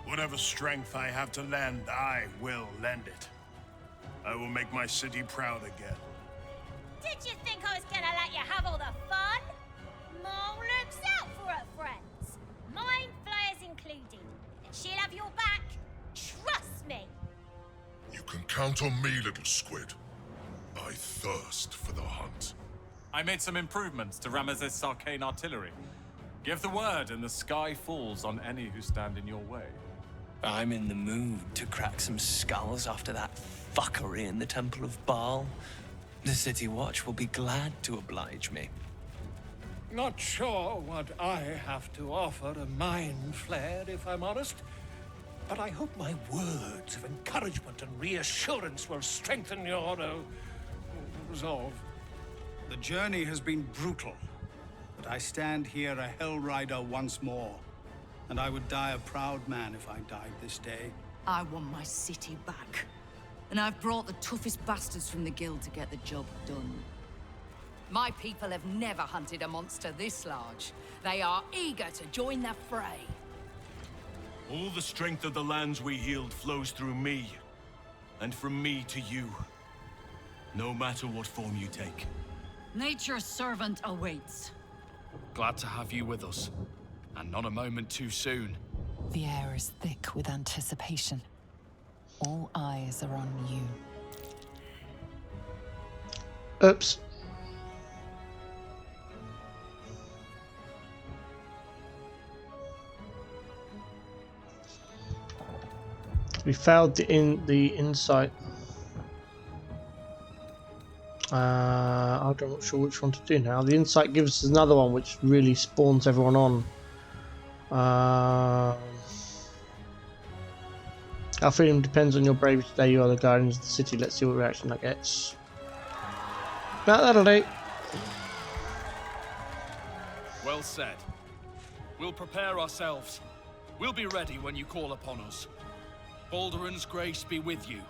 Whatever strength I have to lend, I will lend it. I will make my city proud again. Did you think I was gonna let you have all the fun? Mom looks out for her friends. Mind flayers included. And she'll have your back. Trust me. You can count on me, little squid. I thirst for the hunt. I made some improvements to Ramesses' arcane artillery. Give the word and the sky falls on any who stand in your way. I'm in the mood to crack some skulls after that fuckery in the Temple of Baal. The City Watch will be glad to oblige me. Not sure what I have to offer a mind flare, if I'm honest. But I hope my words of encouragement and reassurance will strengthen your resolve. The journey has been brutal, but I stand here a Hell Rider once more. And I would die a proud man if I died this day. I want my city back. And I've brought the toughest bastards from the guild to get the job done. My people have never hunted a monster this large. They are eager to join the fray. All the strength of the lands we healed flows through me. And from me to you. No matter what form you take. Nature's servant awaits. Glad to have you with us. And not a moment too soon. The air is thick with anticipation. All eyes are on you. Oops. We failed the insight. I'm not sure which one to do now. The insight gives us another one which really spawns everyone on. Our freedom depends on your bravery today. You are the guardians of the city. Let's see what reaction that gets. That'll do. Well said. We'll prepare ourselves. We'll be ready when you call upon us. Balduran's grace be with you.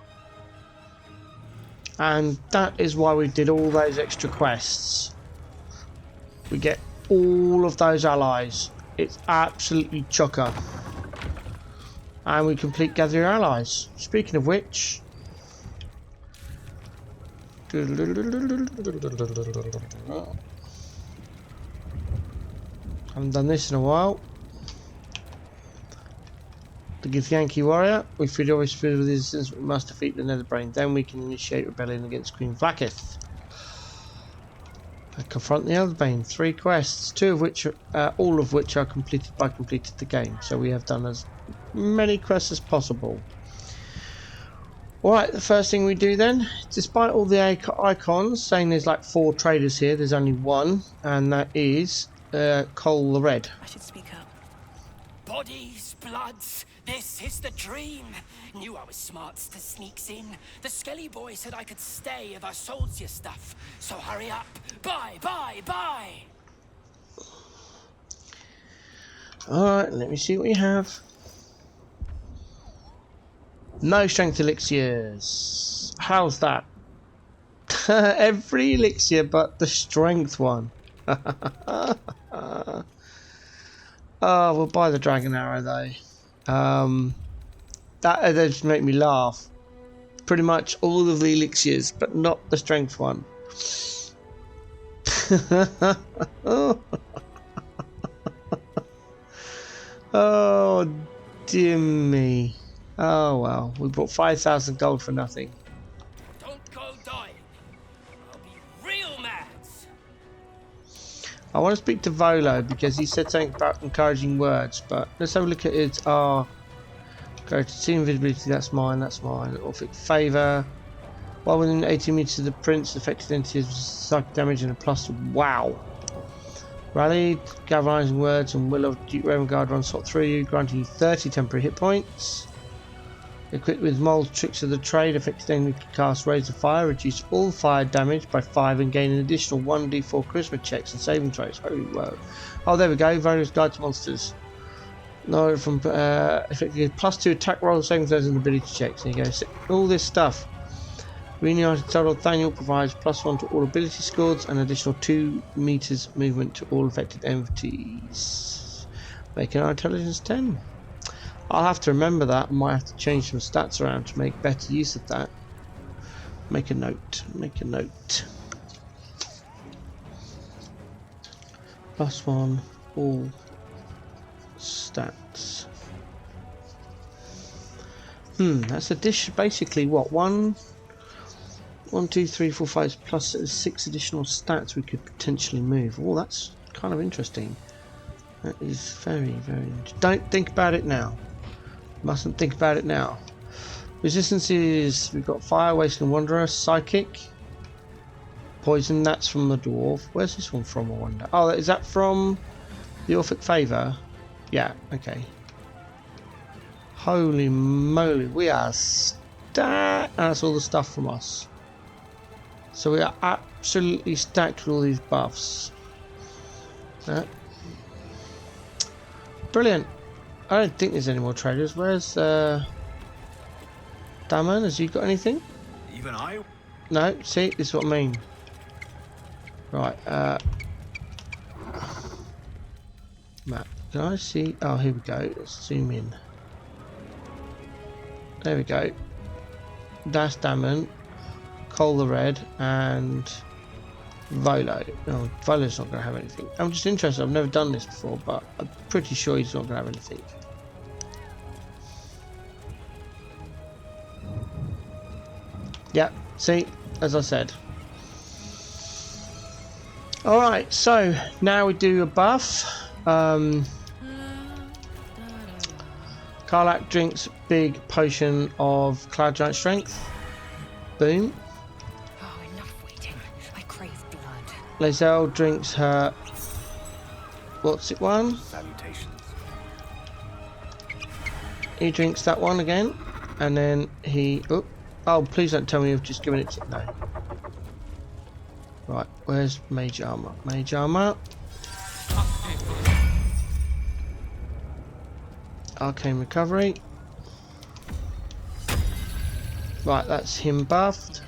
And that is why we did all those extra quests. We get all of those allies. It's absolutely chocker. And we complete gather your allies. Speaking of which, haven't done this in a while. The Githyanki warrior. We feed always filled with resistance. We must defeat the Netherbrain. Then we can initiate rebellion against Queen Vlaakith. And confront the Netherbrain. 3 quests, all of which are completed by completed the game. So we have done as many quests as possible. Alright, the first thing we do then, despite all the icons saying there's like 4 traders here, there's only one, and that is Cole the Red. I should speak up. Bodies, bloods, this is the dream. Knew I was smart to sneaks in. The Skelly boy said I could stay if I sold you stuff. So hurry up. Buy, buy, buy. Alright, let me see what you have. No strength elixirs. How's that? Every elixir but the strength one. Oh, we'll buy the dragon arrow though. That just make me laugh. Pretty much all of the elixirs, but not the strength one. Oh dear me. Oh well, we bought 5,000 gold for nothing. Don't go dying. I'll be real mad. I want to speak to Volo because he said something about encouraging words, but let's have a look at it. Go to see invisibility, that's mine, Orphic favour. While within 80 meters of the prince, affected entities psychic damage and a plus. Wow. Rallied, galvanizing words and will of Duke Ravenguard run sort through you, granting you 30 temporary hit points. Equipped with Mole's Tricks of the Trade, affected enemy can cast Raise of Fire, reduce all fire damage by 5 and gain an additional 1d4 charisma checks and saving throws. Holy whoa. Oh, there we go, various guide to monsters. No, from effectively +2 attack rolls, saving throws and ability checks. There you go, all this stuff. Reunited Total Nathaniel provides +1 to all ability scores and additional 2 meters movement to all affected entities. Making our intelligence 10. I'll have to remember that. I might have to change some stats around to make better use of that. Make a note. Make a note. +1 all stats. That's a dish. Basically, what 1, 2, 3, 4, 5 plus 6 additional stats we could potentially move. Oh, that's kind of interesting. That is very, very interesting. Don't think about it now. Mustn't think about it now. Resistance is, we've got Fire, Wasteland Wanderer, Psychic, Poison, that's from the Dwarf. Where's this one from, I wonder? Oh, is that from the Orphic Favour? Yeah, okay. Holy moly, we are stacked. And that's all the stuff from us. So we are absolutely stacked with all these buffs. Brilliant. I don't think there's any more traders. Where's Damon? Has you got anything? Even I? No, see, this is what I mean. Right, map. Can I see? Oh, here we go. Let's zoom in. There we go. That's Damon, Cole the Red, and Volo. No, Volo's not going to have anything. I'm just interested. I've never done this before, but I'm pretty sure he's not going to have anything. Yeah, see, as I said. Alright, so now we do a buff. Karlak drinks big potion of Cloud Giant Strength. Boom. Oh, enough waiting. I crave blood. Lae'zel drinks her... What's it one? Salutations. He drinks that one again. And then he... Oh, please don't tell me you've just given it to... No. Right, where's Mage Armor? Mage Armor. Arcane Recovery. Right, that's him buffed.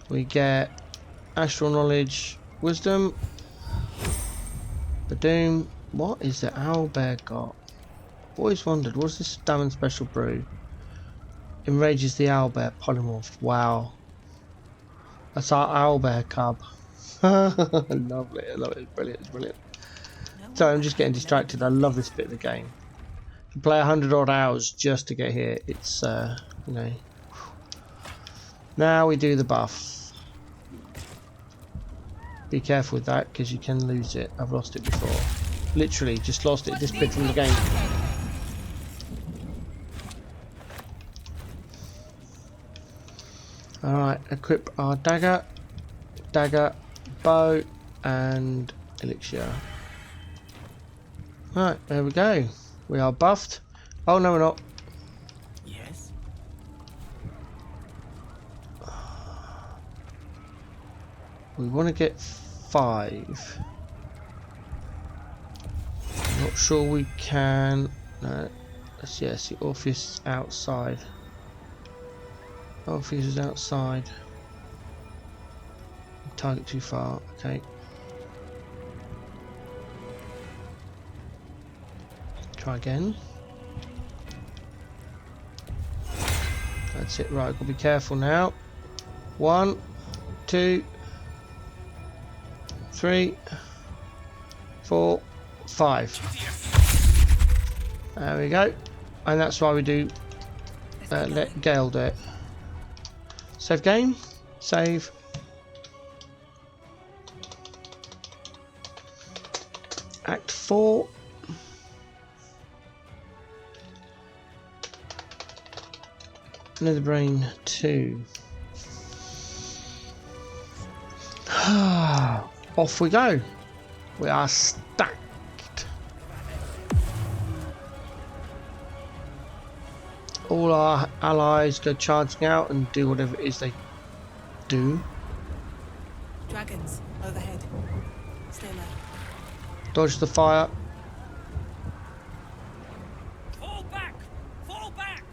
We get Astral Knowledge, Wisdom. Badoom. What is the Owlbear got? Always wondered, what's this Damon Special Brew? Enrages the Owlbear polymorph. Wow. That's our Owlbear cub. Lovely, I love it. Brilliant, it's brilliant. Sorry, I'm just getting distracted. I love this bit of the game. You play 100 odd hours just to get here. It's, you know. Now we do the buff. Be careful with that because you can lose it. I've lost it before. Literally, just lost it. This bit from the game. Alright, equip our dagger, bow, and elixir. Right, there we go. We are buffed. Oh, no, we're not. Yes? We want to get 5. Not sure we can. No, yes, the Orpheus is outside. Orpheus is outside. Target too far. Okay. Try again. That's it. Right, gotta be careful now. 1, 2, 3, 4, 5. There we go. And that's why we do let Gale do it. Save game. Save. Act 4. Netherbrain 2. Off we go. We are stacked. All our allies go charging out and do whatever it is they do. Dragons overhead. Stay low. Dodge the fire. Fall back! Fall back!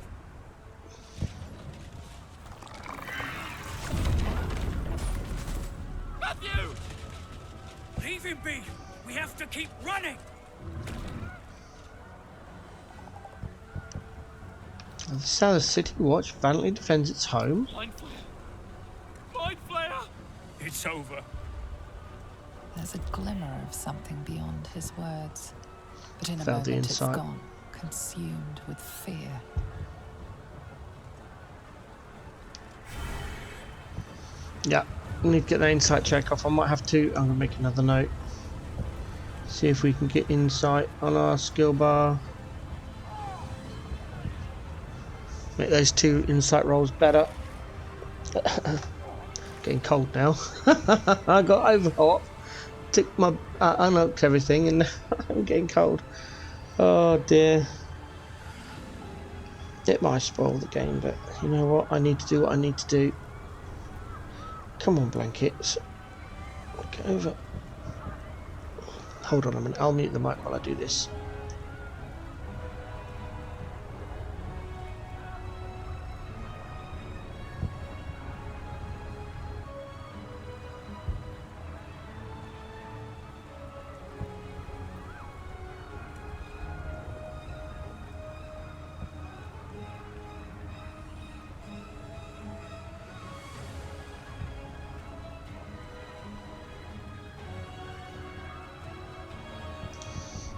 Matthew! Leave him be! We have to keep running! This is how the City Watch valiantly defends its home. Mind Flayer! Mind Flayer! It's over. There's a glimmer of something beyond his words, but in a Felt the moment it's insight. gone, consumed with fear. Yeah, we need to get that insight check off. I might have to. I'm going to make another note. See if we can get insight on our skill bar. Make those 2 insight rolls better. Getting cold now. I got overhot. Took my unhooked everything and I'm getting cold. Oh dear. It might spoil the game, but you know what? I need to do what I need to do. Come on, blankets. Get over. Hold on a minute. I'll mute the mic while I do this.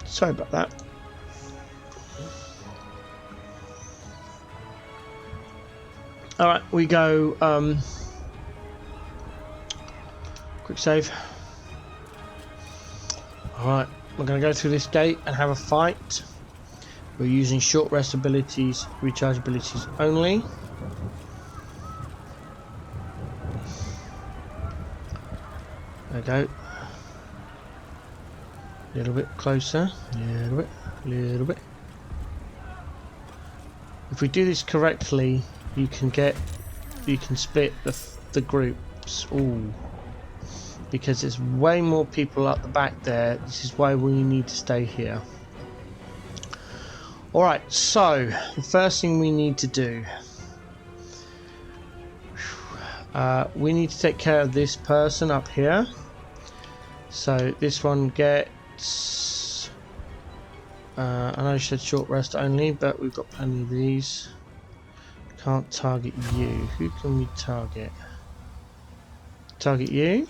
Sorry about that. Alright, we go quick save. Alright, we're going to go through this gate and have a fight. We're using short rest abilities, recharge abilities only. There we go. A little bit closer, a little bit. If we do this correctly, you can split the groups. Ooh, because there's way more people up the back there. This is why we need to stay here. All right, so the first thing we need to do, we need to take care of this person up here. So this one gets. I know I said short rest only, but we've got plenty of these. Can't target you. Who can we target? Target you.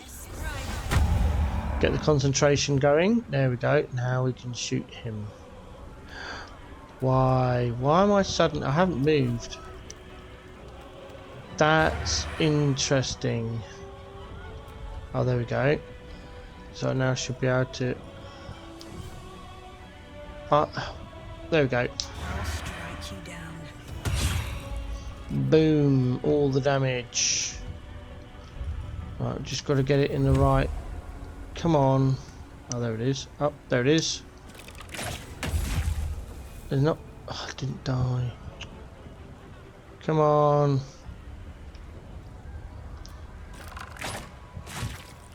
Get the concentration going. There we go. Now we can shoot him. Why? Why am I suddenly? I haven't moved. That's interesting. Oh, there we go. So now I should be able to. There we go. I'll strike you down. Boom! All the damage. Right, just got to get it in the right. Come on. Oh, there it is. Oh, there it is. There's not. Oh, I didn't die. Come on.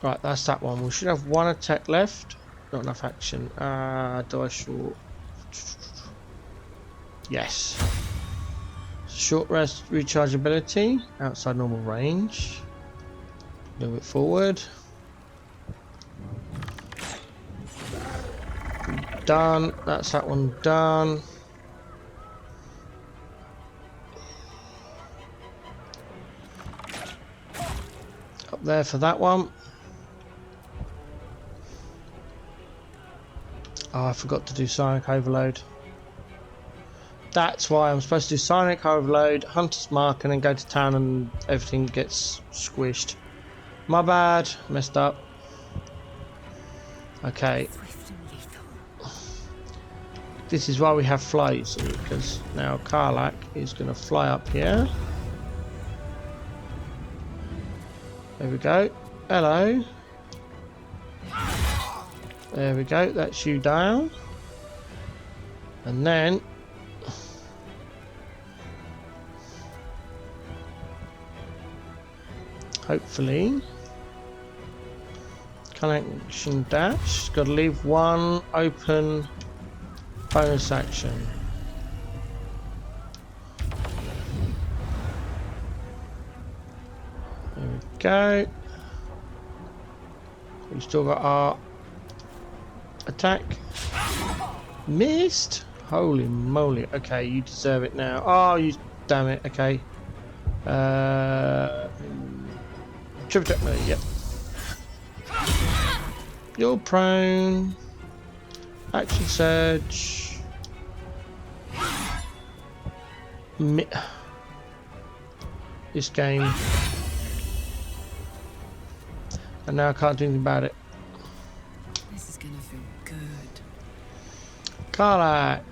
Right, that's that one. We should have 1 attack left. Not enough action. Do I short? Yes. Short rest rechargeability. Outside normal range. A little bit forward. Done. That's that one done. Up there for that one. Oh, I forgot to do Psionic Overload. That's why I'm supposed to do Psionic Overload, Hunter's Mark, and then go to town and everything gets squished. My bad. Messed up. Okay. This is why we have fly, you see, because now Karlach is going to fly up here. There we go. Hello. There we go, that's you down. And then hopefully connection dash. Got to leave one open bonus action. There we go. We still got our attack. Missed? Holy moly. Okay, you deserve it now. Oh, you damn it. Okay. Triple attack melee, yep. You're prone. Action surge. This game. And now I can't do anything about it. This is gonna feel good. Karlach.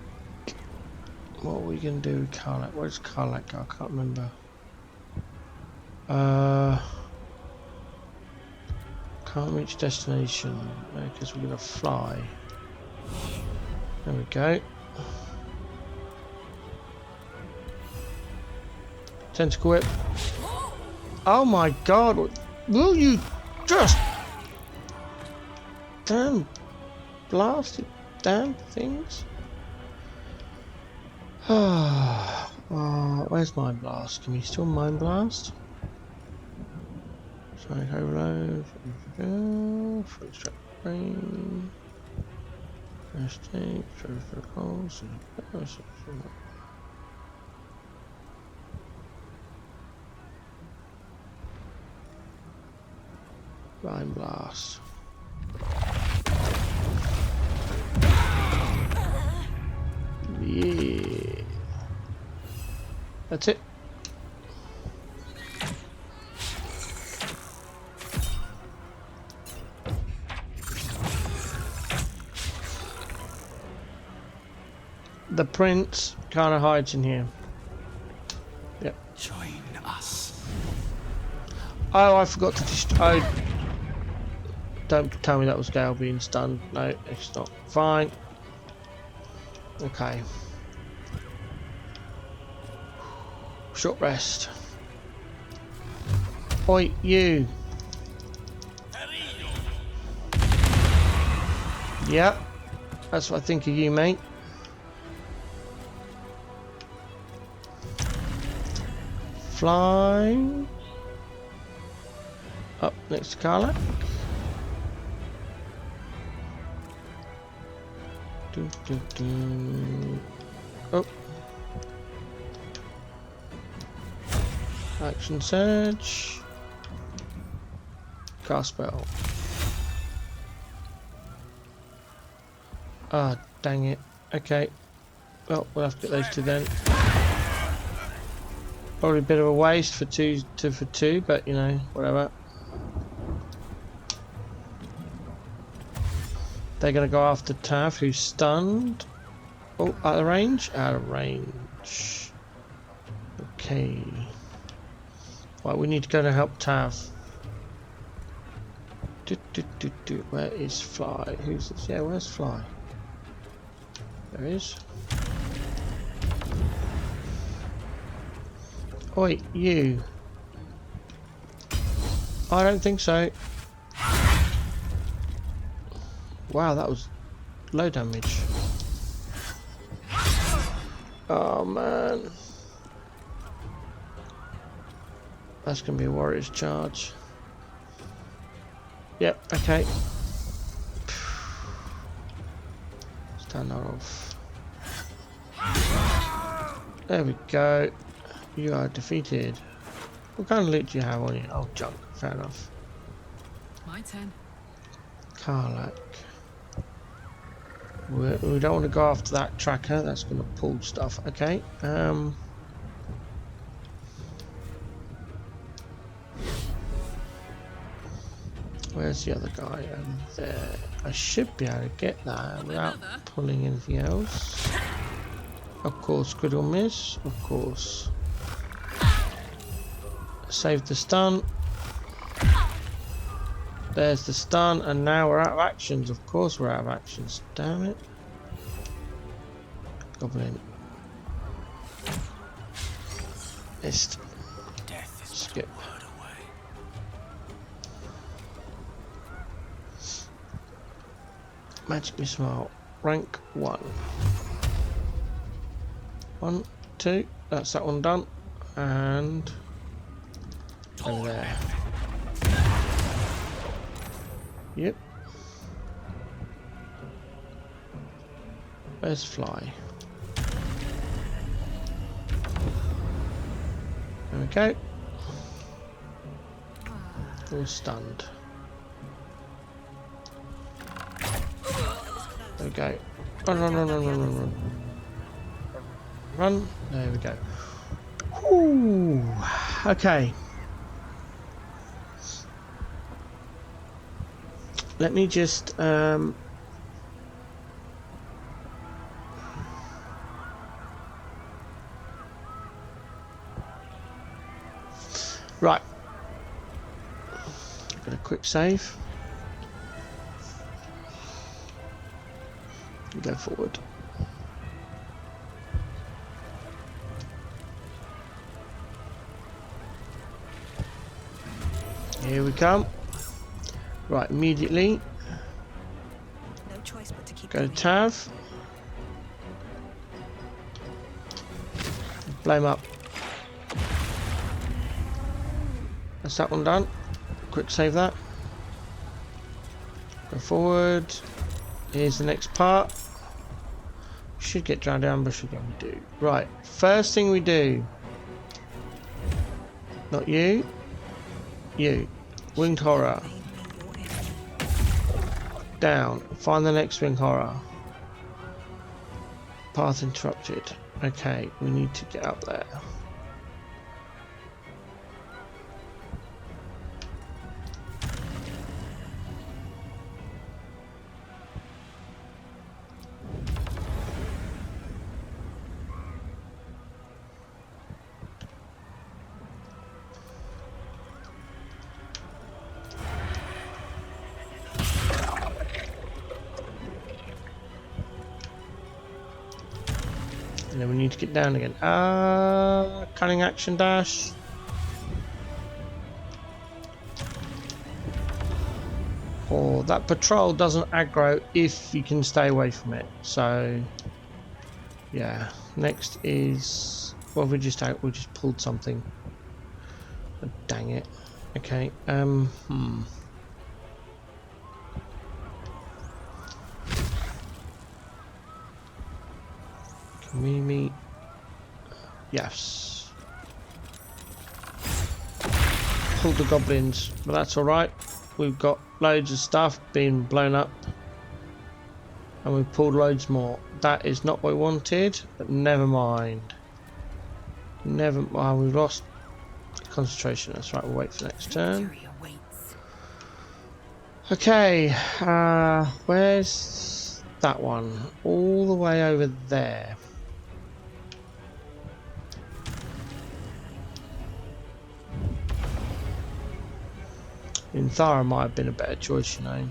What are we gonna do with Karlach? Where's Karlach go? I can't remember. Can't reach destination because we're gonna fly. There we go. Tentacle whip. Oh my god! Will you just damn blasted damn things? Where's Mind Blast? Can we still Mind Blast? Sonic Overload. Full extract brain. Mistake. Transfer calls. Mind Blast. Yeah. That's it. The prince kind of hides in here. Yep. Join us. Oh, I forgot to oh, don't tell me that was Gale being stunned. No, it's not. Fine. Okay. Short rest. Oi, you. Yep. That's what I think of you, mate. Fly up next to Karlach. Oh, action surge. Cast spell. Ah, dang it. Okay. Well, we'll have to get those two then. Probably a bit of a waste for two, but you know, whatever. They're gonna go after Tav, who's stunned. Oh, out of range? Out of range. Okay. Right, we need to go to help Tav. Where is Fly? Who's this? Yeah, where's Fly? There is. Oi, you. I don't think so. Wow, that was low damage. Oh man. That's gonna be a warrior's charge. Yep, okay. Stand off. There we go. You are defeated. What kind of loot do you have on you? Oh, junk. Fair enough. My turn. Karlach. We don't want to go after that tracker. That's going to pull stuff. Okay. Where's the other guy? There. I should be able to get that without pulling anything else. Of course, critical miss. Of course. Save the stun. There's the stun, and now we're out of actions. Of course we're out of actions. Damn it. Goblin. Missed. Skip. Magic missile. Rank 1. 1, 2. That's that one done. And over there. Yep. Where's Fly? There we go. All stunned. There we go. Run, run, run, run, run, run, run. Run. There we go. Ooh. Okay. Let me just right. Got a quick save. Go forward. Here we come. Right, immediately. No choice but to keep go to Tav. Blow him up. That's that one done. Quick save that. Go forward. Here's the next part. Should get drowned down, but should we do? Right, first thing we do. Not you. You. Winged Horror. Down. Find the next Winged Horror. Path interrupted. Okay, we need to get up there. And then we need to get down again. Cunning action dash. Or that patrol doesn't aggro if you can stay away from it. So yeah. Next is well, we just pulled something. Oh, dang it. Okay. Mimi, yes. Pulled the goblins, but that's alright. We've got loads of stuff being blown up. And we've pulled loads more. That is not what we wanted, but never mind. Never mind, we've lost concentration. That's right, we'll wait for the next turn. Okay, where's that one? All the way over there. Thara might have been a better choice, you know.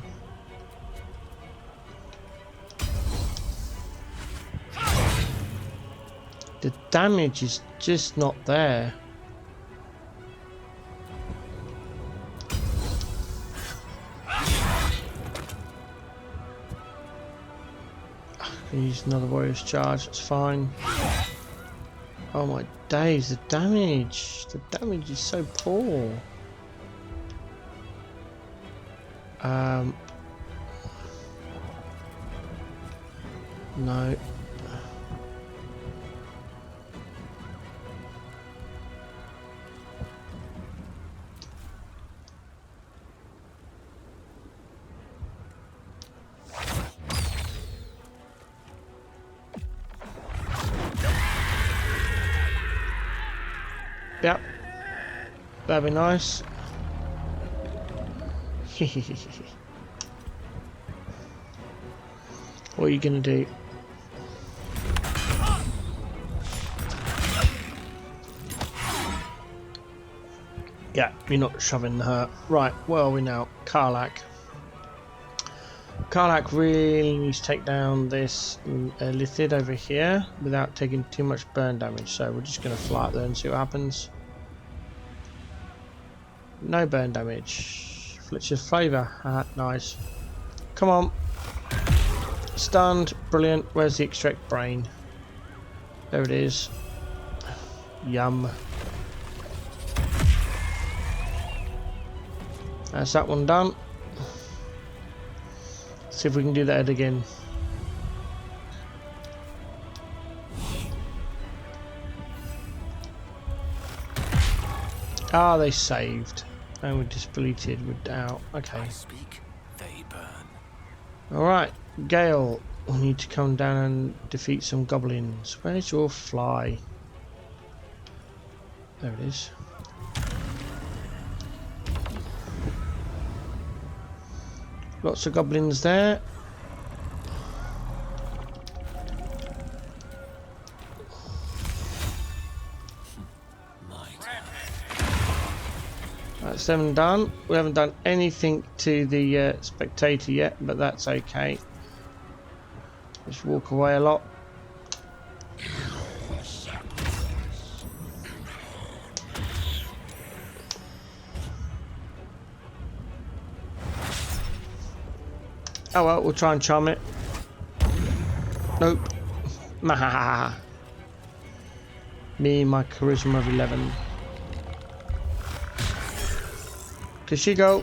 The damage is just not there. I can use another warrior's charge, that's fine. Oh my days, the damage! The damage is so poor. No. Yep. That'd be nice. What are you gonna do? Yeah, you're not shoving her. Right, where are we now? Karlach. Karlach really needs to take down this Lithid over here without taking too much burn damage. So we're just going to fly up there and see what happens. No burn damage. Fletcher's favour. Ah, nice. Come on. Stunned. Brilliant. Where's the extract brain? There it is. Yum. That's that one done. See if we can do that again. Ah, they saved. And we just deleted without. Okay. I speak, they burn. Alright, Gale. We need to come down and defeat some goblins. Where's your fly? There it is. Lots of goblins there. That's them done. We haven't done anything to the spectator yet, but that's okay. Just walk away a lot. Oh well, we'll try and charm it. Nope. Mahaha. Me, my charisma of 11. Does she go?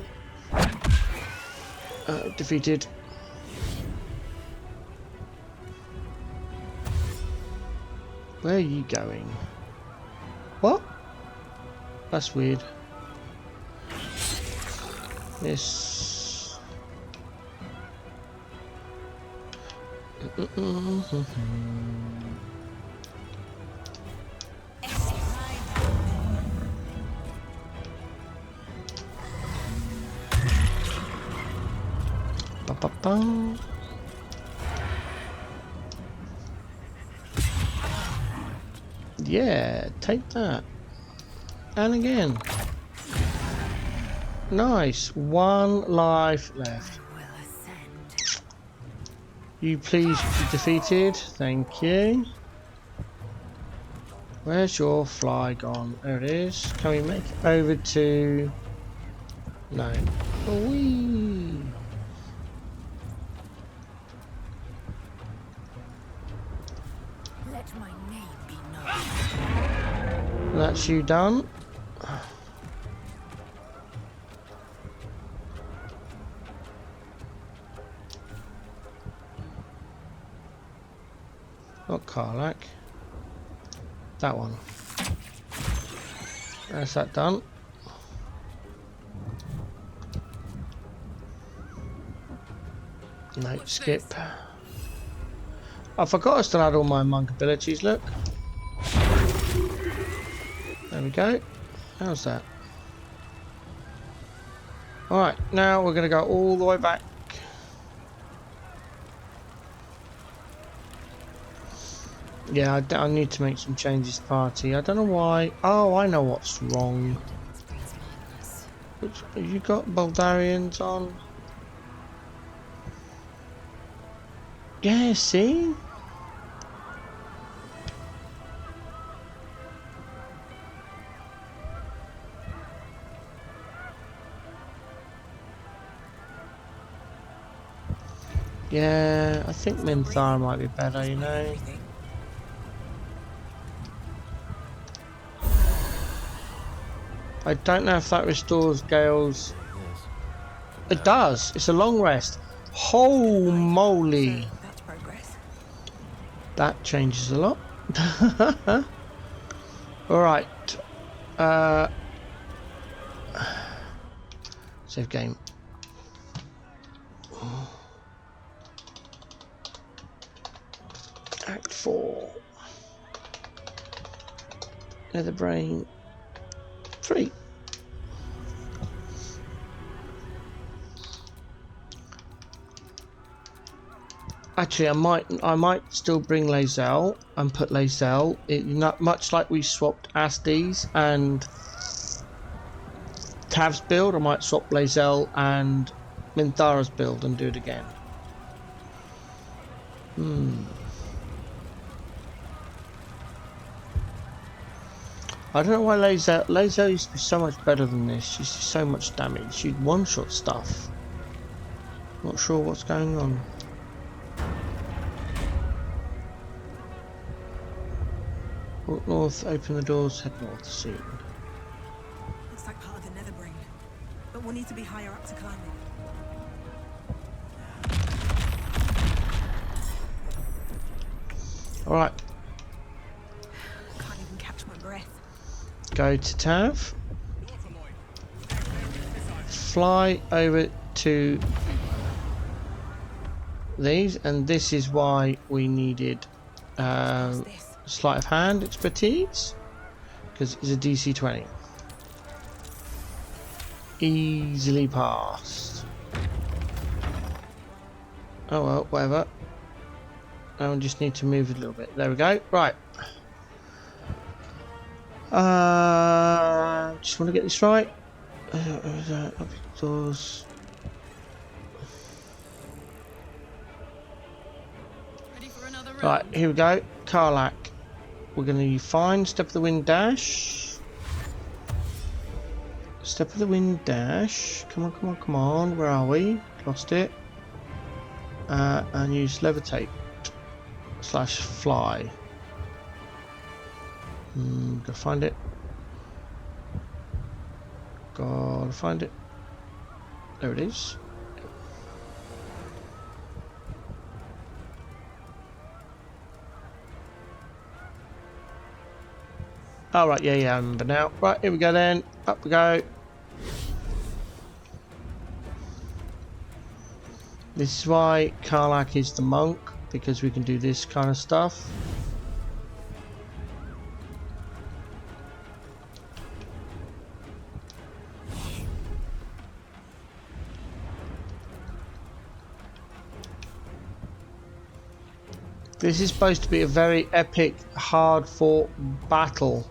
Defeated. Where are you going? What? That's weird. This. Ba-ba-bum. Yeah, take that. And again. Nice. 1 life left. You please be defeated. Thank you. Where's your fly gone? There it is. Can we make it over to... No. Whee! Let my name be known. That's you done. Not Karlach. That one. That's that done. No, skip. I forgot I still had all my monk abilities, look. There we go. How's that? Alright, now we're going to go all the way back. Yeah, I need to make some changes to the party. I don't know why. Oh, I know what's wrong. Have you got Baldarians on? Yeah, see? Yeah, I think Minthara might be better, you know. I don't know if that restores Gale's... It does. It's a long rest. Holy moly. That changes a lot. Alright. Save game. Act 4. Nether Brain 3. Actually, I might still bring Lae'zel and put Lae'zel. It not much like we swapped Astes and Tav's build, I might swap Blazel and Minthara's build and do it again. I don't know why Laser used to be so much better than this. She used to do so much damage. She'd one-shot stuff. Not sure what's going on. Walk north, open the doors, head north soon. Looks like part of the Nether Brain, but we'll need to be higher up to climb it. Alright. Can't even catch my breath. Go to Tav. Fly over to these, and this is why we needed sleight of hand expertise, because it's a DC 20. Easily passed. Oh well, whatever. I just need to move a little bit. There we go. Right. Just want to get this right. Doors. Right, here we go. Karlach. We're going to find Step of the Wind dash. Step of the Wind dash. Come on, come on, come on. Where are we? Lost it. And use levitate / fly. Gotta find it. Gotta find it. There it is. Oh right, yeah, I remember now. Right, here we go then. Up we go. This is why Karlach is the monk, because we can do this kind of stuff. This is supposed to be a very epic, hard-fought battle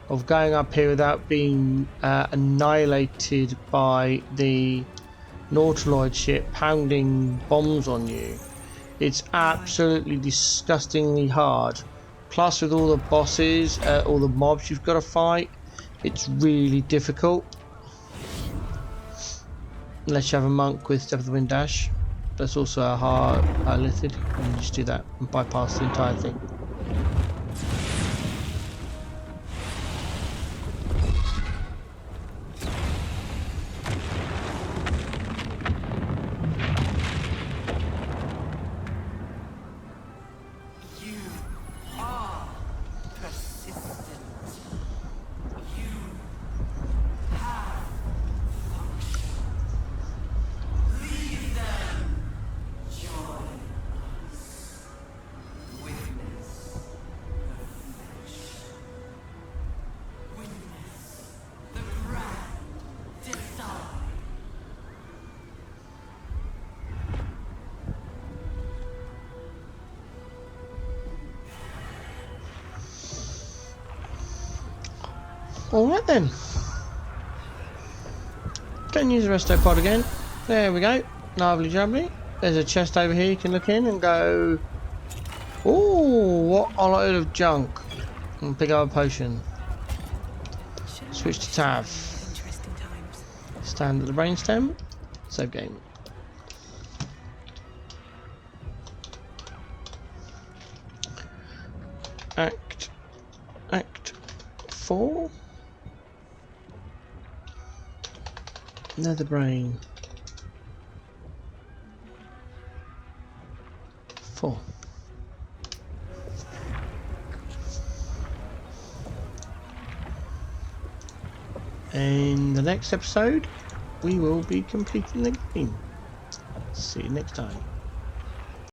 of going up here without being annihilated by the Nautiloid ship pounding bombs on you. It's absolutely disgustingly hard. Plus with all the bosses, all the mobs you've got to fight, it's really difficult. Unless you have a monk with Step of the Wind dash. That's also a hard lithid, and you just do that and bypass the entire thing. Alright then. Don't use the resto pod again. There we go. Lovely jubbly. There's a chest over here you can look in and go, ooh, what a lot of junk. And pick up a potion. Switch to Tav. Stand at the brainstem. Save game. Act 4. Nether Brain 4. In the next episode, we will be completing the game. See you next time.